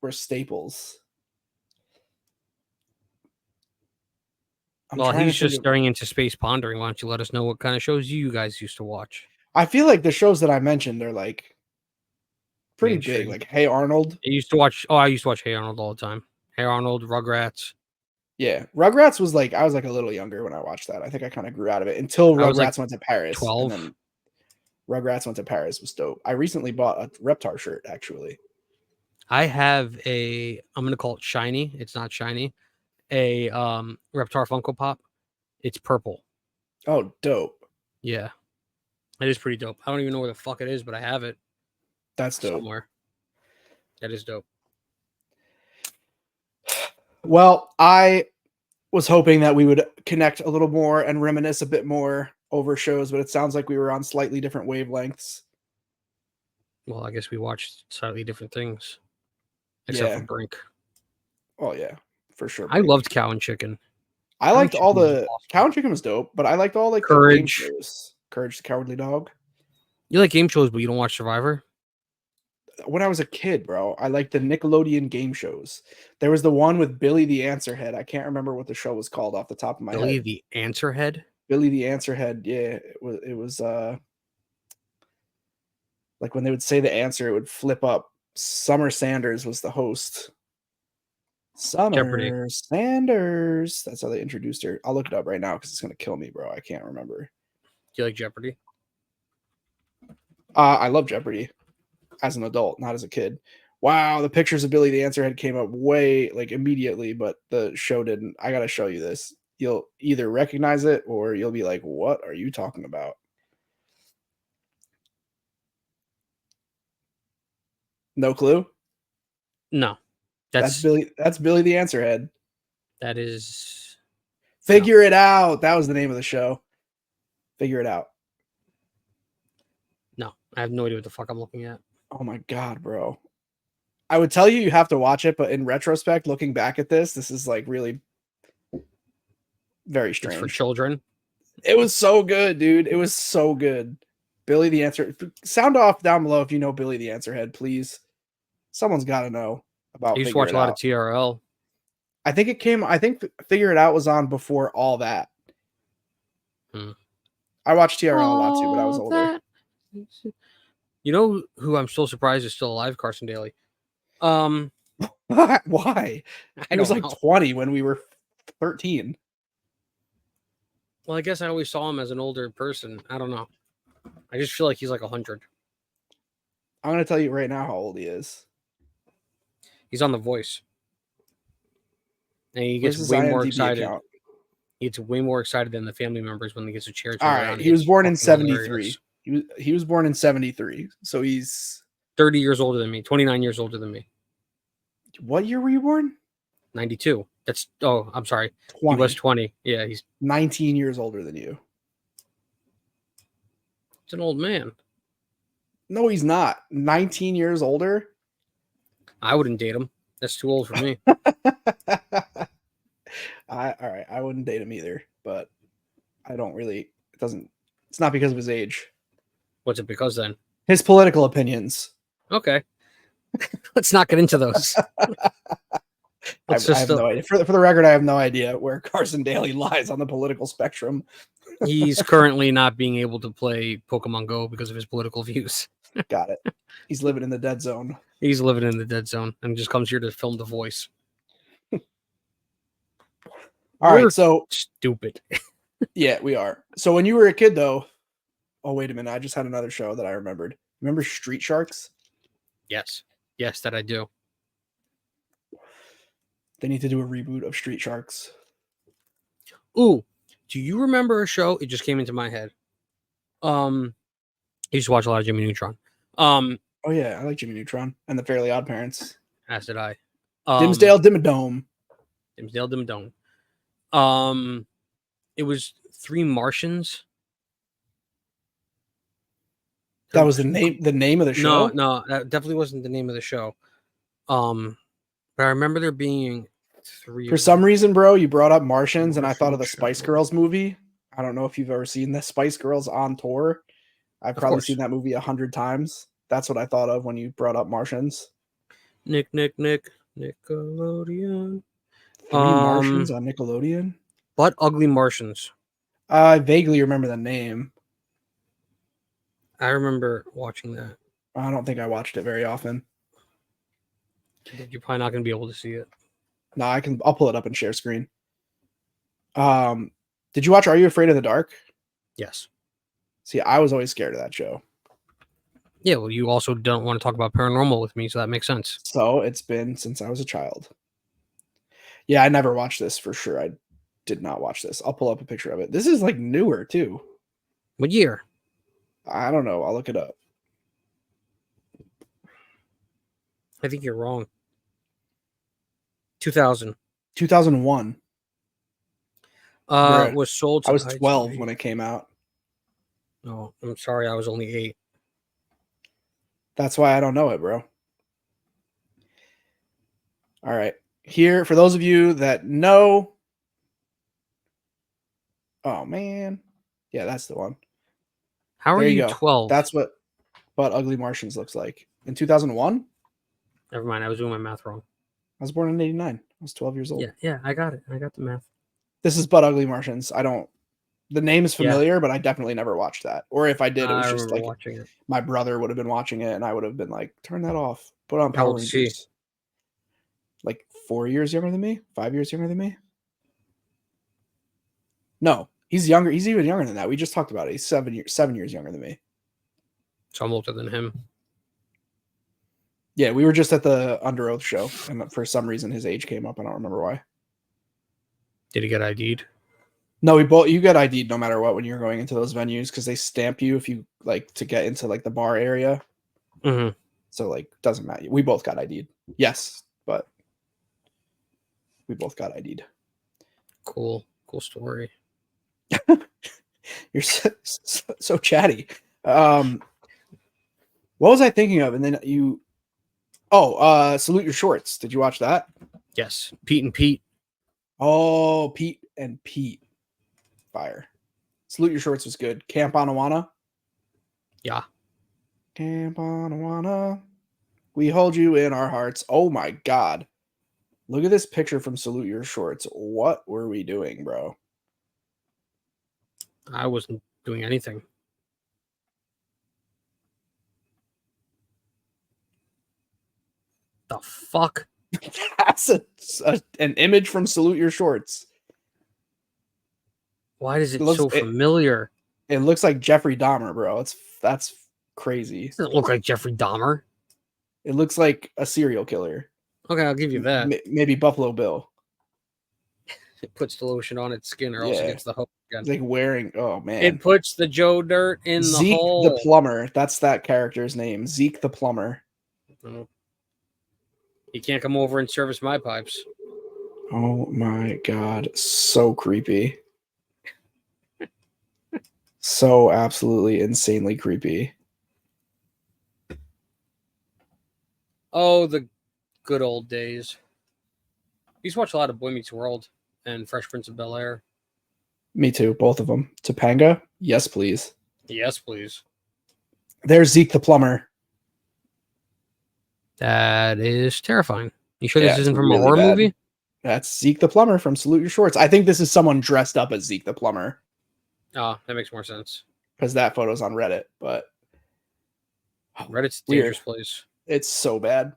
were staples?
Well, he's just staring into space pondering. Why don't you let us know what kind of shows you guys used to watch?
I feel like the shows that I mentioned are like pretty
Mainstream.
big. Like Hey Arnold.
I used to watch Hey Arnold all the time. Hey Arnold, Rugrats.
Yeah. Rugrats was like I was like a little younger when I watched that. I think I kind of grew out of it until
I was, like,
Rugrats went to Paris.
12.
And then Rugrats went to Paris was dope. I recently bought a Reptar shirt actually.
I have I'm gonna call it shiny. It's not shiny. A Reptar Funko Pop It's purple.
Oh, dope.
Yeah, it is pretty dope. I don't even know where the fuck it is, but I have it
That's dope.
somewhere. That is dope.
Well, I was hoping that we would connect a little more and reminisce a bit more over shows, but it sounds like we were on slightly different wavelengths.
Well, I guess we watched slightly different things, except for
Yeah.
Brink.
Oh yeah, for sure.
I
Brink.
loved Cow and Chicken.
I
Cow and
liked all
Chicken was
the
awesome.
Cow and Chicken was dope, but I liked all like the game
Courage.
shows. Courage the Cowardly Dog.
You like game shows, but you don't watch Survivor?
When I was a kid, bro, I liked the Nickelodeon game shows. There was the one with Billy the Answerhead. I can't remember what the show was called off the top of my
Billy
head.
the Answerhead?
Billy the Answerhead. Yeah, it was like when they would say the answer, it would flip up. Summer Sanders was the host.
Jeopardy.
Summer Sanders. That's how they introduced her. I'll look it up right now because it's gonna kill me, bro. I can't remember.
Do you like Jeopardy?
I love Jeopardy as an adult, not as a kid. Wow, the pictures of Billy the Answerhead came up way like immediately, but the show didn't. I gotta show you this. You'll either recognize it or you'll be like, "What are you talking about?" No clue.
No.
That's Billy. That's Billy the Answerhead.
That is
Figure it out. That was the name of the show. Figure it out.
no. I have no idea what the fuck I'm looking at.
Oh my god, bro. I would tell you you have to watch it, but in retrospect, looking back at this is like really very
It's for
strange.
children.
It was so good, dude. It was so good. Billy the Answer. Sound off down below if you know Billy the Answerhead, please. Someone's got to know about.
I used to
Figure
watch
It
a lot
Out.
of TRL.
I think it came. I think Figure It Out was on before all that. I watched TRL a lot too, but I was older.
You know who I'm still surprised is still alive? Carson Daly.
Why? He was like 20 when we were 13.
Well, I guess I always saw him as an older person. I don't know. I just feel like he's like 100.
I'm gonna tell you right now how old he is.
He's on The Voice, and he
Where's
gets
his
way more
IMDb
excited.
account?
He gets way more excited than the family members when he gets a chair turned
All
around.
right, he was born in
It's fucking
73.
hilarious.
He was born in 73, so he's
30 years older than me. 29 years older than me.
what year were you born?
92. That's I'm sorry.
20.
He was 20. Yeah, he's
19 years older than you.
an old man.
No, he's not. 19 years older.
I wouldn't date him. That's too old for me.
All right. I wouldn't date him either, but I don't really. It's not because of his age.
What's it because then?
His political opinions.
Okay. Let's not get into those.
I have no idea. For the record, I have no idea where Carson Daly lies on the political spectrum.
He's currently not being able to play Pokemon Go because of his political views.
Got it. He's living in the dead zone.
He's living in the dead zone and just comes here to film The Voice.
All right, so
stupid.
Yeah, we are. So when you were a kid, though, oh wait a minute, I just had another show that I remembered. Remember Street Sharks?
Yes, that I do.
They need to do a reboot of Street Sharks.
Ooh, do you remember a show? It just came into my head. I used to watch a lot of Jimmy Neutron.
Oh yeah, I like Jimmy Neutron and the Fairly Odd Parents.
As did I.
Dimsdale Dimmadome.
Dimsdale Dimmadome. It was Three Martians.
That was the name of the show?
No, that definitely wasn't the name of the show. But I remember there being three.
For some reason, bro, you brought up Martians, and I thought of the Spice Girls movie. I don't know if you've ever seen the Spice Girls on tour. I've probably seen that movie 100 times. That's what I thought of when you brought up Martians.
Nickelodeon.
Three Martians on Nickelodeon?
But Ugly Martians.
I vaguely remember the name.
I remember watching that.
I don't think I watched it very often.
You're probably not going to be able to see it.
No, I'll pull it up and share screen. Did you watch Are You Afraid of the Dark?
Yes.
See, I was always scared of that show.
Yeah, well, you also don't want to talk about paranormal with me, so that makes sense.
So it's been since I was a child. Yeah, I never watched this for sure. did not watch this. I'll pull up a picture of it. This is like newer too.
What year?
I don't know. I'll look it up.
I think you're wrong. 2000.
2001.
Was sold to
I was 12
ITV.
when it came out.
Oh, I'm sorry. I was only 8.
That's why I don't know it, bro. All right. Here, for those of you that know. Oh, man. Yeah, that's the one.
How are
There you
you
go.
12?
That's what Ugly Martians looks like. In 2001?
Never mind. I was doing my math wrong.
I was born in 89. I was 12 years old.
Yeah, I got it. I got the math.
This is But Ugly Martians. The name is
Yeah.
familiar, but I definitely never watched that. Or if I did, it was
I
just
remember
like
watching it.
my brother would have been watching it and I would have been like, turn that off. Put on
How
Power
old is he?
Rangers. Like 4 years younger than me? 5 years younger than me? No, he's younger. He's even younger than that. We just talked about it. He's 7 years younger than me.
So I'm older than him.
Yeah, we were just at the Under Oath show, and for some reason his age came up. I don't remember why.
Did he get ID'd?
No, you get ID'd no matter what when you're going into those venues because they stamp you if you like to get into like the bar area.
Mm-hmm.
So like doesn't matter. We both got ID'd. Yes, but we both got ID'd.
Cool story.
You're so chatty. What was I thinking of? And then you. Oh, Salute Your Shorts. Did you watch that?
Yes, Pete and Pete.
Oh, Pete and Pete. Fire. Salute Your Shorts was good. Camp Anawana.
Yeah.
Camp Anawana. We hold you in our hearts. Oh my God. Look at this picture from Salute Your Shorts. What were we doing, bro?
I wasn't doing anything. The fuck?
That's an image from Salute Your Shorts.
Why is it so familiar?
It looks like Jeffrey Dahmer, bro. That's crazy.
It doesn't look like Jeffrey Dahmer.
It looks like a serial killer.
Okay, I'll give you that.
Maybe Buffalo Bill.
It puts the lotion on its skin or else it gets the hole again.
It's like wearing, oh man.
It puts the Joe dirt in
Zeke
the hole.
the plumber. That's that character's name. Zeke the plumber.
Oh. He can't come over and service my pipes.
Oh my God. So creepy. So absolutely insanely creepy.
Oh, the good old days. I used to watch a lot of Boy Meets World and Fresh Prince of Bel-Air.
Me too, both of them. Topanga? Yes, please.
Yes, please.
There's Zeke the plumber.
That is terrifying. You sure this isn't from
really
a horror
bad.
movie?
That's Zeke the plumber from Salute Your Shorts. I think this is someone dressed up as Zeke the plumber.
Oh, that makes more sense.
Because that photo's on Reddit, but
Reddit's a dangerous place.
It's so bad.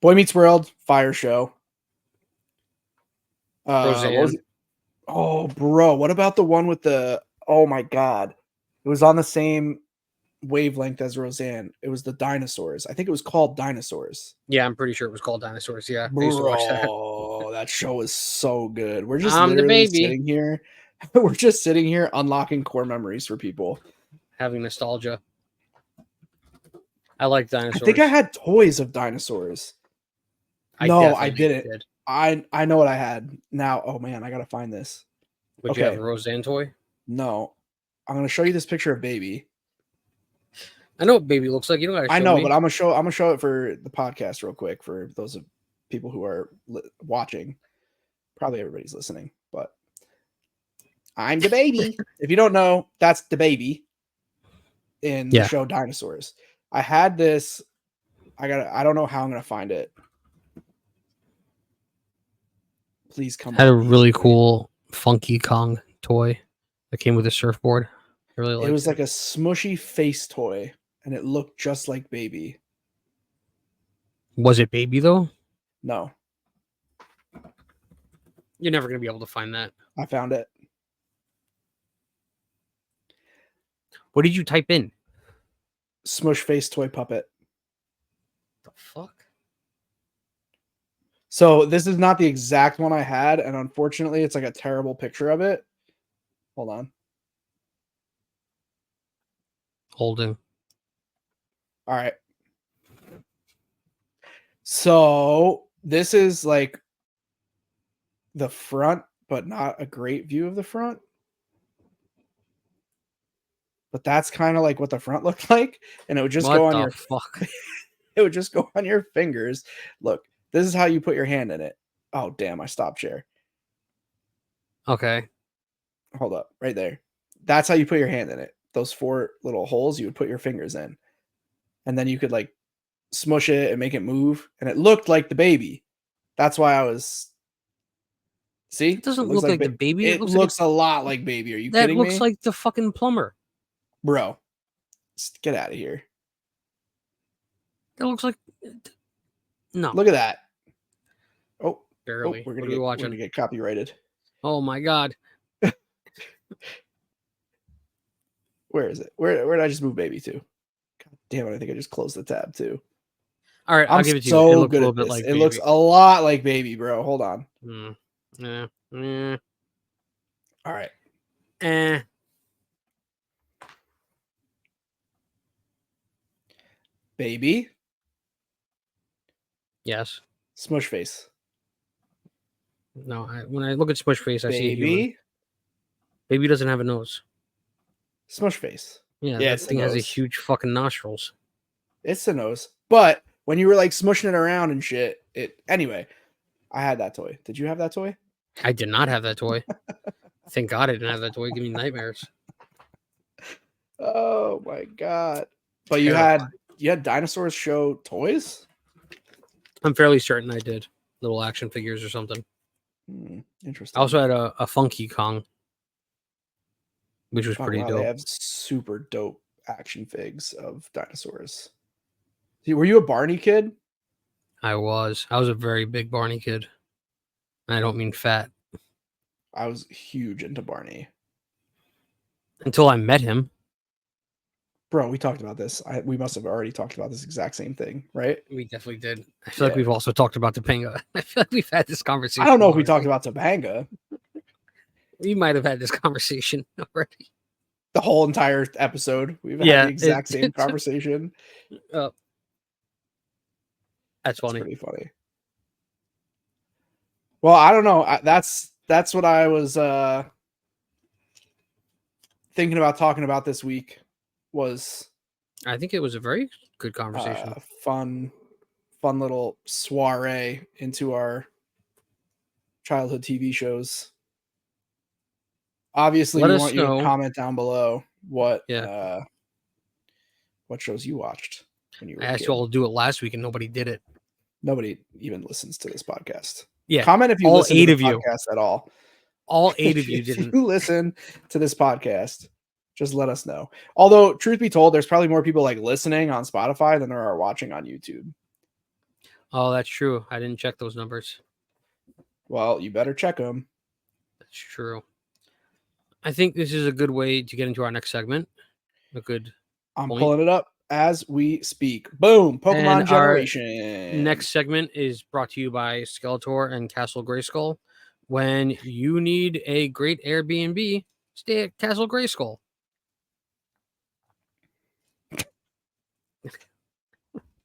Boy Meets World, fire show.
Roseanne.
Oh, bro, what about the one with the? Oh my God, it was on the same wavelength as Roseanne. It was the dinosaurs. I think it was called Dinosaurs.
Yeah, I'm pretty sure it was called Dinosaurs. Yeah,
Bro,
I used to watch that.
That show is so good. We're just
I'm
literally sitting here. We're just sitting here unlocking core memories for people.
Having nostalgia. I like dinosaurs.
I think I had toys of dinosaurs. No, I didn't. I know what I had now. Oh man, I gotta find this.
Would you have a Roseanne toy?
No, I'm gonna show you this picture of Baby.
I know what Baby looks like. You don't gotta show
I know,
me.
but I'm gonna show it for the podcast real quick for those of people who are watching. Probably everybody's listening, but I'm the baby. If you don't know, that's the baby in the show Dinosaurs. I had this. I don't know how I'm gonna find it. Please come.
Had a really cool Funky Kong toy that came with a surfboard. I really liked it.
It was like a smushy face toy, and it looked just like Baby.
Was it Baby though?
No.
You're never gonna be able to find that.
I found it.
What did you type in?
Smush face toy puppet.
The fuck?
So this is not the exact one I had, and unfortunately, it's like a terrible picture of it. Hold on.
Holding.
All right. So this is like the front, but not a great view of the front. But that's kind of like what the front looked like, and it would just go
What
on
the
your
fuck?
it would just go on your fingers. Look, this is how you put your hand in it. Oh damn, I stopped share.
Okay.
Hold up, right there. That's how you put your hand in it. Those 4 little holes you would put your fingers in. And then you could like smush it and make it move, and it looked like the baby. That's why I was
It
see? It
doesn't
looks
look
like
like the baby. It
it
looks like
looks a lot like baby. Are you
that
kidding
looks
me?
like the fucking plumber.
Bro, get out of here.
That looks like no,
Look at that. Oh, oh,
barely.
we're
What
gonna
are we
get
watching?
copyrighted.
Oh my god.
Where is it? Where did I just move baby to? God damn it! I think I just closed the tab too.
All right, I'll
I'm
give it to you. It
so
looks a
good
little
at
bit
this.
like
It looks
baby.
a lot like baby, bro. Hold on.
Yeah. Yeah.
All right,
Eh.
baby,
Yes.
smush face,
No. When I look at Smush Face, I see a human.
baby,
Baby doesn't have a nose.
smush face.
Yeah,
Yeah,
that
it's the
thing has a
nose.
huge fucking nostrils.
It's the nose. But when you were like smushing it around and shit, it anyway. I had that toy. Did you have that toy?
I did not have that toy. Thank God I didn't have that toy. Give me nightmares.
Oh my god! But
Terrifying.
you had dinosaurs show toys.
I'm fairly certain I did. Little action figures or something. I
Interesting.
also had a Funky Kong, which was
Oh
pretty
wow, they
dope.
have super dope action figs of dinosaurs. Were you a Barney kid?
I was a very big Barney kid. I don't mean fat.
I was huge into Barney.
Until I met him.
Bro, we talked about this. We must have already talked about this exact same thing, right?
We definitely did. I feel like
Yeah.
we've also talked about Topanga. I feel like we've had this conversation.
I don't know if we
already.
talked about Topanga
We might have had this conversation already.
the whole entire episode. We've had
Yeah,
the exact same conversation.
That's
It's
funny.
pretty funny. Well, I don't know. That's what I was thinking about talking about this week was
I think it was a very good conversation.
fun little soiree into our childhood TV shows. Obviously,
Let
we
us
want you to
know.
comment down below what shows you watched when you were
I
a
asked
kid.
you all to do it last week and nobody did it.
Nobody even listens to this podcast.
Yeah.
Comment if you
all
listen to
8
the
of you.
podcast at all.
All 8 of you
If
didn't.
you listen to this podcast, just let us know. Although, truth be told, there's probably more people like listening on Spotify than there are watching on YouTube.
Oh, that's true. I didn't check those numbers.
Well, you better check them.
That's true. I think this is a good way to get into our next segment. A good
I'm
point.
pulling it up as we speak. Boom. Pokemon
And our
Generation.
next segment is brought to you by Skeletor and Castle Grayskull. When you need a great Airbnb, stay at Castle Grayskull.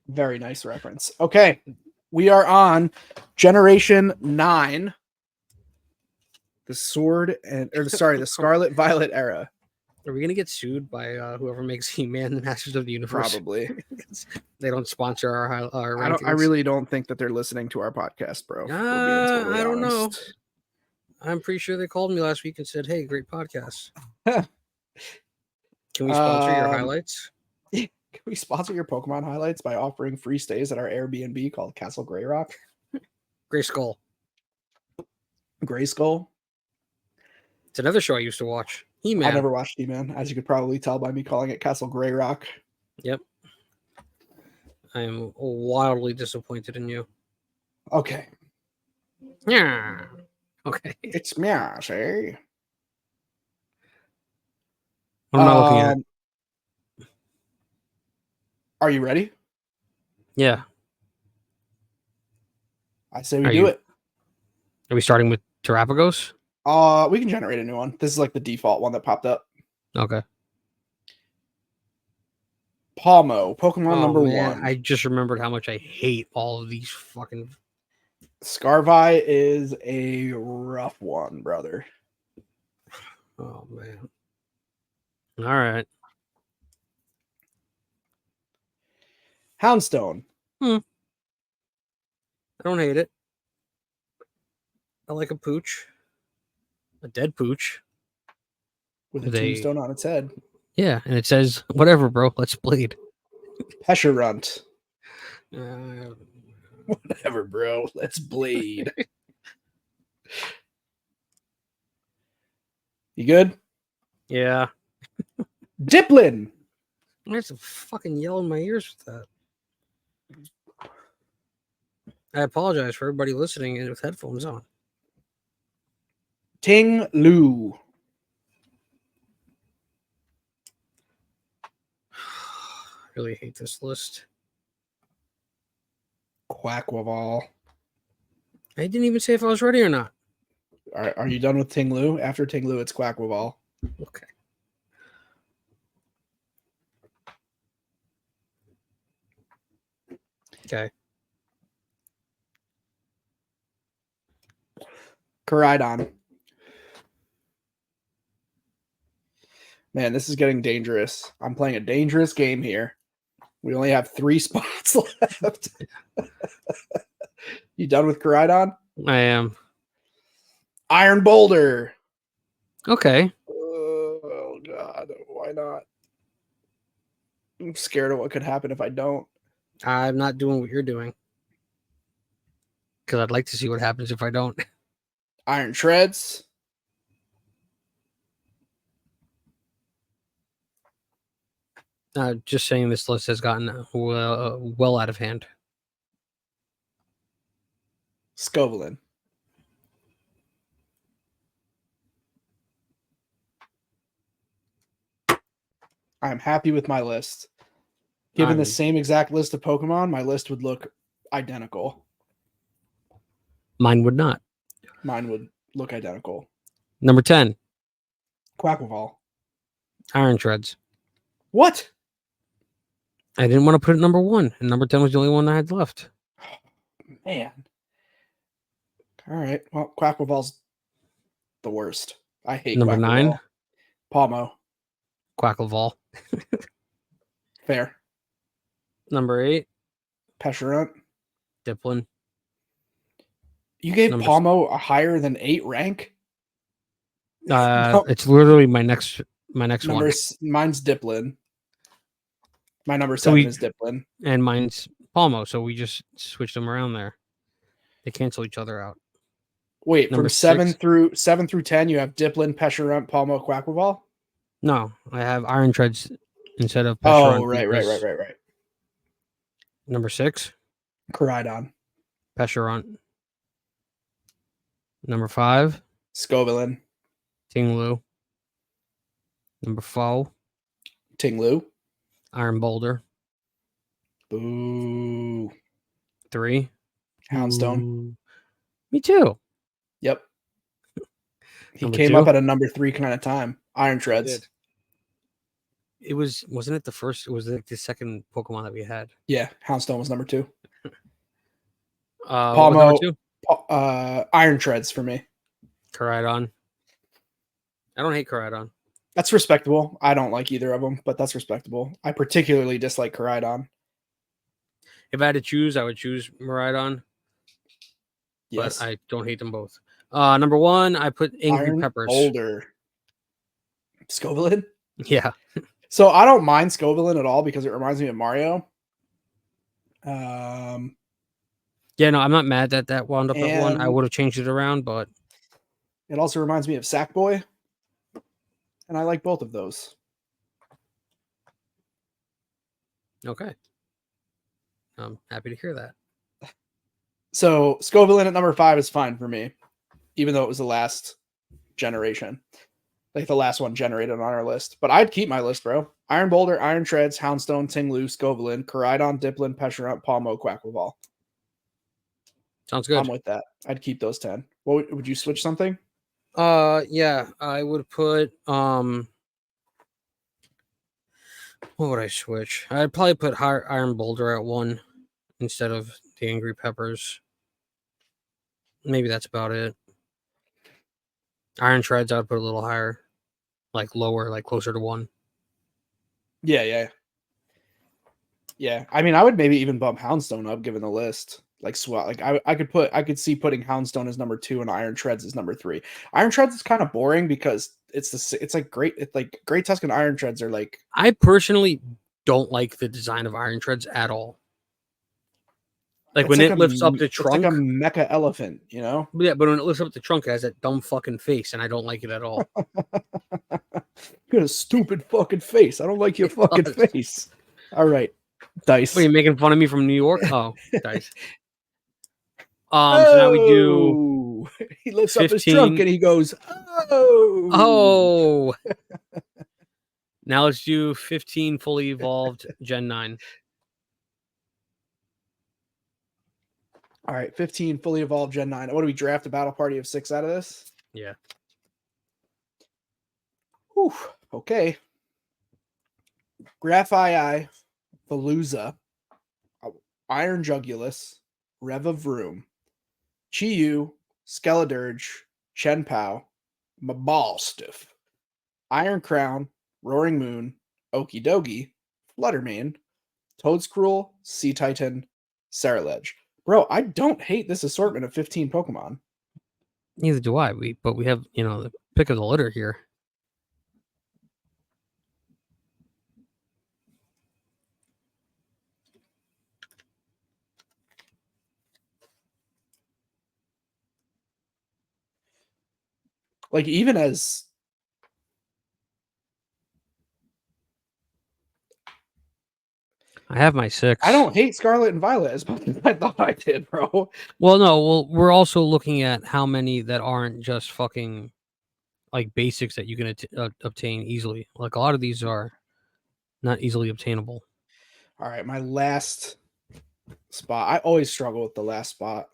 Very nice reference. Okay. We are on Generation 9. The the Scarlet Violet era.
Are we gonna get sued by whoever makes He-Man the Masters of the Universe?
Probably.
They don't sponsor our rankings.
I really don't think that they're listening to our podcast, bro. We're being totally
I don't know.
honest.
I'm pretty sure they called me last week and said, "Hey, great podcast. Can we sponsor your highlights?"
Can we sponsor your Pokemon highlights by offering free stays at our Airbnb called Castle Grey Rock?
Grayskull.
Grayskull.
It's another show I used to watch. He-Man.
I never watched He-Man, as you could probably tell by me calling it Castle Grey Rock.
Yep. I am wildly disappointed in you.
Okay.
Yeah. Okay.
It's me, see?
What am I looking at?
Are you ready?
Yeah.
I say we
Are
do
you?
it.
Are we starting with Terrapagos?
We can generate a new one. This is like the default one that popped up.
Okay.
Palmo, Pokemon
Oh
number
man,
1.
I just remembered how much I hate all of these fucking.
Scarvi is a rough one, brother.
Oh man. All right.
Houndstone.
I don't hate it. I like a pooch, a dead pooch
With a
with a
tombstone on its head.
yeah, and it says whatever, bro. Let's bleed.
Pesherunt.
Uh,
Whatever, bro. Let's bleed. You good?
yeah.
Diplin.
There's some fucking yell in my ears with that. I apologize for everybody listening with headphones on.
Ting Lu.
I really hate this list.
Quackwaval.
I didn't even say if I was ready or not.
Are you done with Ting Lu? After Ting Lu, it's Quackwaval.
Okay. Okay.
Koraidon. Man, this is getting dangerous. I'm playing a dangerous game here. We only have 3 spots left. You done with Koraidon?
I am.
Iron Boulder.
Okay.
Oh, God. Why not? I'm scared of what could happen if I don't.
I'm not doing what you're doing. Because I'd like to see what happens if I don't.
Iron Treads.
Just saying this list has gotten well out of hand.
Scovelin. I'm happy with my list. Given the same exact list of Pokemon, my list would look identical.
Mine would not.
Mine would look identical.
Number 10.
Quackwaval.
Iron Treads.
What?
I didn't want to put it number 1, and number 10 was the only one I had left.
Man. All right. Well, Quackwaval's the worst. I hate
Number
Quackwaval.
9.
Palmo.
Quackleval.
Fair.
Number 8.
Pesherunt.
Diplin.
You gave
Number
Palmo a higher than 8 rank?
It's literally my next one.
Mine's Diplin. My number
So
7 is Diplin.
And mine's Palmo, so we just switched them around there. They cancel each other out.
Wait,
Number
from 7
6.
through 10, you have Diplin, Pesherunt, Palmo, Quackwaval?
No, I have Iron Treads instead of
Oh,
Pesherunt.
right.
Number 6.
Koraidon.
Pesherunt. Number 5.
Scovelin.
Tinglu. Number 4.
Ting Lu.
Iron Boulder.
Boo.
3.
Houndstone.
Ooh. Me too.
Yep. He
Number
came
2.
up at a number 3 kind of time. Iron Treads.
It wasn't it the first? It was like the second Pokemon that we had.
Yeah, Houndstone was number 2.
What was number 2?
Iron Treads for me.
Koraidon. I don't hate Koraidon.
That's respectable. I don't like either of them, but that's respectable. I particularly dislike Koraidon.
If I had to choose, I would choose Miraidon.
Yes.
But I don't hate them both. Number 1, I put Angry
Iron
Peppers.
Boulder. Scovelin?
Yeah.
So I don't mind Scovelin at all because it reminds me of Mario.
Yeah, no, I'm not mad that that wound up at 1. I would have changed it around, but
it also reminds me of Sackboy. And I like both of those.
okay. I'm happy to hear that.
So Scovelin at number 5 is fine for me, even though it was the last generation. Like the last one generated on our list. But I'd keep my list, bro. Iron Boulder, Iron Treads, Houndstone, Ting Lu, Scovelin, Koraidon, Diplin, Pesherunt, Palmo, Quackwaval.
Sounds
I'm
good.
with that. I'd keep those 10. What would you switch something?
Yeah, I would put what would I switch? I'd probably put Iron Boulder at 1 instead of the Angry Peppers. Maybe that's about it. Iron Shreds, I'd put a little higher, like lower, like closer to 1.
Yeah. I mean, I would maybe even bump Houndstone up given the list. Like SWAT. Like I could see putting Houndstone as number 2 and Iron Shreds as number 3. Iron Shreds is kind of boring because it's like Great Tusk and Iron Shreds are like,
I personally don't like the design of Iron Shreds at all. Like when it lifts up the
it's like a
trunk,
mecha elephant, you know?
yeah, but when it lifts up the trunk, it has that dumb fucking face, and I don't like it at all.
You got a stupid fucking face. I don't like your fucking
Does.
face. All right. Dice.
What, are you making fun of me from New York? Oh, Dice. So now we do
Oh, he lifts up his trunk
15.
and he goes, oh.
Oh, now let's do 15 fully evolved Gen 9.
All right, 15 fully evolved Gen 9. What do we draft a battle party of 6 out of this?
Yeah.
Whew, okay. Graphii, Veluza, Iron Jugulus, Revavroom, Chiyu, Skeledirge, Chenpao, Mabalstiff, Iron Crown, Roaring Moon, Okidogi, Fluttermane, Toadscruel, Sea Titan, Ceruledge. Bro, I don't hate this assortment of 15 Pokemon.
Neither do I. But we have, the pick of the litter here.
Like, even as
I have my 6.
I don't hate Scarlet and Violet as much as I thought I did, bro.
Well, no. Well, we're also looking at how many that aren't just fucking like basics that you can obtain easily. Like a lot of these are not easily obtainable.
All right, my last spot. I always struggle with the last spot.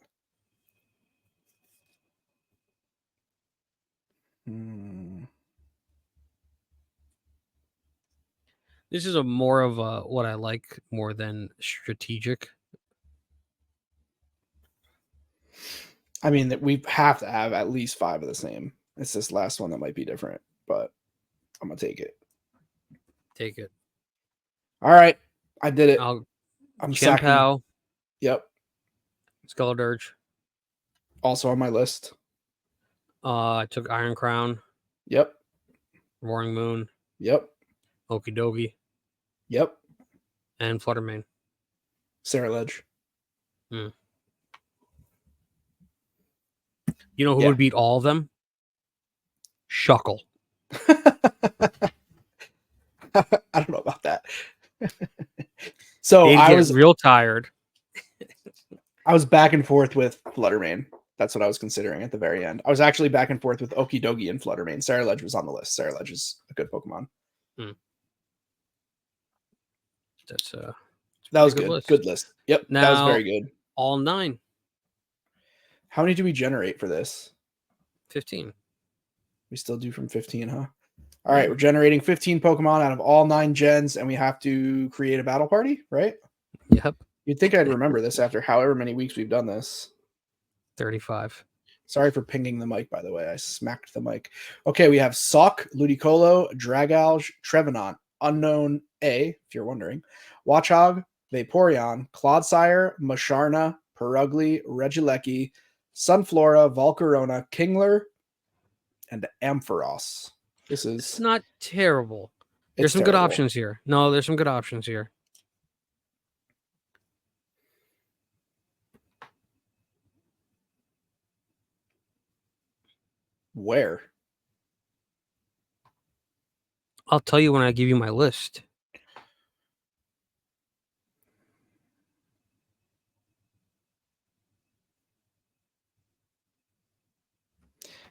This is a more of a what I like more than strategic.
I mean, that we have to have at least 5 of the same. It's this last one that might be different, but I'm gonna take it.
Take it.
All right, I did it. I'm sacking.
Chenpao,
Yep.
Skeledirge.
Also on my list.
I took Iron Crown,
Yep.
Roaring Moon,
Yep.
Okidogi,
Yep.
and Fluttermane.
Ceruledge.
You know who would beat all of them? Shuckle.
I don't know about that. So
They'd get real tired.
I was back and forth with Fluttermane. That's what I was considering at the very end. I was actually back and forth with Okidogi and Fluttermane. Ceruledge was on the list. Ceruledge is a good Pokemon.
That's
that was good.
List.
Good list. Yep.
Now,
that was very good.
All 9.
How many do we generate for this?
15.
We still do from 15, huh? All right, we're generating 15 Pokemon out of all 9 gens, and we have to create a battle party, right?
Yep.
You'd think I'd remember this after however many weeks we've done this.
35.
Sorry for pinging the mic, by the way. I smacked the mic. Okay, we have Sock, Ludicolo, Dragalge, Trevenant, Unknown A, if you're wondering, Watchog, Vaporeon, Clodsire, Musharna, Perugly, Regieleki, Sunflora, Volcarona, Kingler, and Ampharos.
It's not terrible. There's some
terrible.
good options here. No, there's some good options here.
Where?
I'll tell you when I give you my list.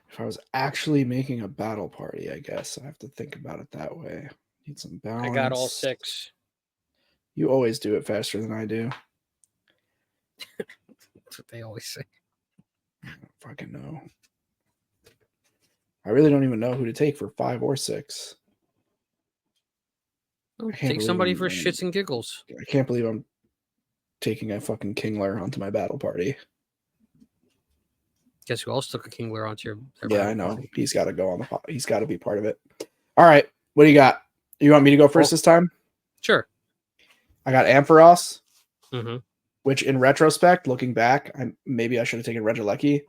If I was actually making a battle party, I guess I have to think about it that way. Need some balance.
I got all 6.
You always do it faster than I do.
That's what they always say.
I don't fucking know. I really don't even know who to take for 5 or 6.
Oh,
I can't
take
believe
somebody for shits and giggles.
I can't believe I'm taking a fucking Kingler onto my battle party.
Guess who else took a Kingler onto their
Yeah,
battle
I know.
party?
He's got to go on the. He's got to be part of it. All right, what do you got? You want me to go first this time?
Sure.
I got Ampharos,
Mm-hmm.
which in retrospect, looking back, maybe I should have taken Regieleki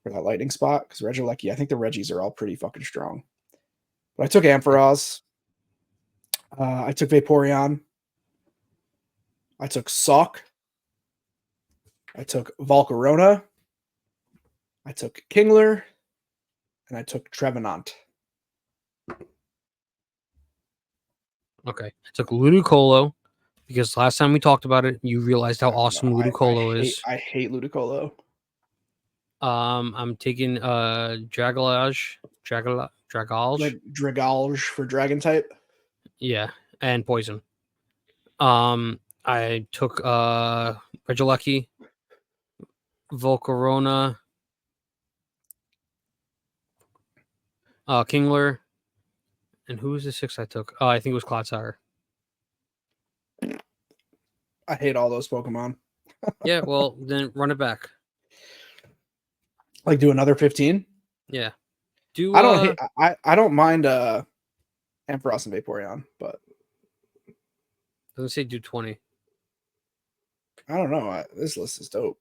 for that lightning spot because Regieleki, I think the Reggies are all pretty fucking strong. But I took Ampharos. I took Vaporeon. I took Sawk. I took Volcarona. I took Kingler. And I took Trevenant.
Okay. I took Ludicolo because last time we talked about it, you realized how awesome Ludicolo is.
I hate Ludicolo.
I'm taking Dragolage
Dragalge for Dragon type.
Yeah, and Poison. I took Regieleki, Volcarona, Kingler, and who was the 6 I took? I think it was Clodsire.
I hate all those Pokemon.
Yeah, well then run it back.
Like do another 15?
Yeah. Do
I don't hate I don't mind Ampharos and Vaporeon, but
doesn't say do 20.
I don't know. This list is dope.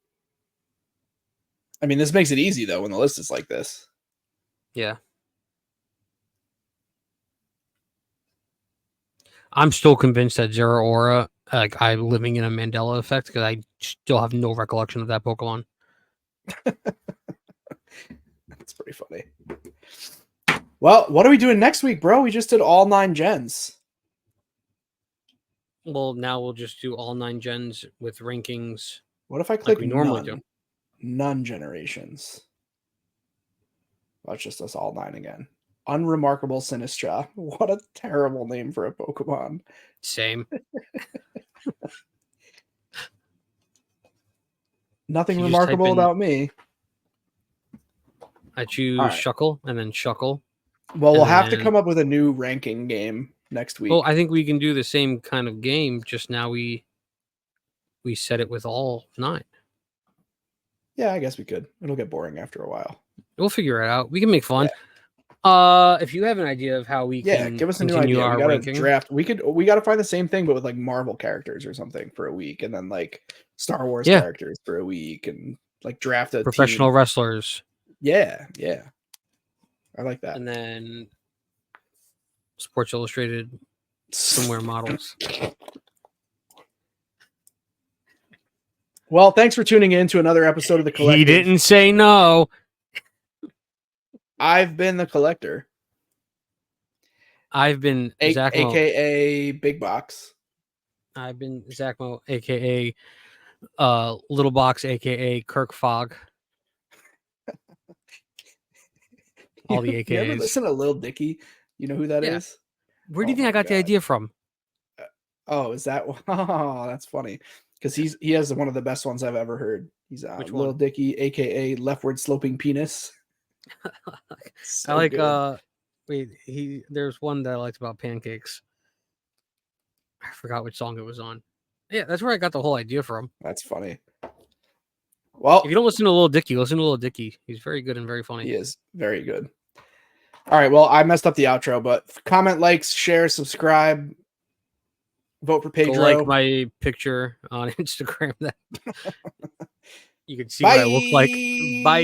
I mean, this makes it easy though when the list is like this.
Yeah. I'm still convinced that Zeraora, like I'm living in a Mandela effect because I still have no recollection of that Pokemon.
That's pretty funny. Well, what are we doing next week, bro? We just did all 9 gens.
Well, now we'll just do all 9 gens with rankings.
What if I click
we normally do?
None generations. Well, it's just us all 9 again. Unremarkable Sinistra. What a terrible name for a Pokemon.
Same.
Nothing remarkable about me.
I choose Shuckle and then Shuckle.
Well, we'll have to come up with a new ranking game next week.
Well, I think we can do the same kind of game, just now we set it with all 9.
Yeah, I guess we could. It'll get boring after a while.
We'll figure it out. We can make fun. Yeah. If you have an idea of how we can
give us a new idea. We gotta
ranking.
Draft. We gotta find the same thing, but with like Marvel characters or something for a week, and then like Star Wars characters for a week, and like draft a
professional
team.
wrestlers.
Yeah. I like that.
And then Sports Illustrated swimwear models.
Well, thanks for tuning in to another episode of The Collective.
He didn't say no.
I've been The Collector.
I've been Zack Mo,
aka Big Box.
I've been Zack Mo, aka Little Box, aka Kirk Fogg. All the AKAs.
You ever listen to Lil Dicky? You know who that is?
Where do you think I got the idea from?
Oh, is that? Oh, that's funny. Because he has one of the best ones I've ever heard. He's Lil Dicky, aka Leftward Sloping Penis.
So I like good. There's one that I liked about pancakes. I forgot which song it was on. Yeah, that's where I got the whole idea from.
That's funny. Well,
if you don't listen to Lil Dicky, listen to Lil Dicky. He's very good and very funny.
He is very good. All right, well, I messed up the outro, but comment, likes, share, subscribe, vote for Pedro.
Go like my picture on Instagram. That you can see what I look like. Bye.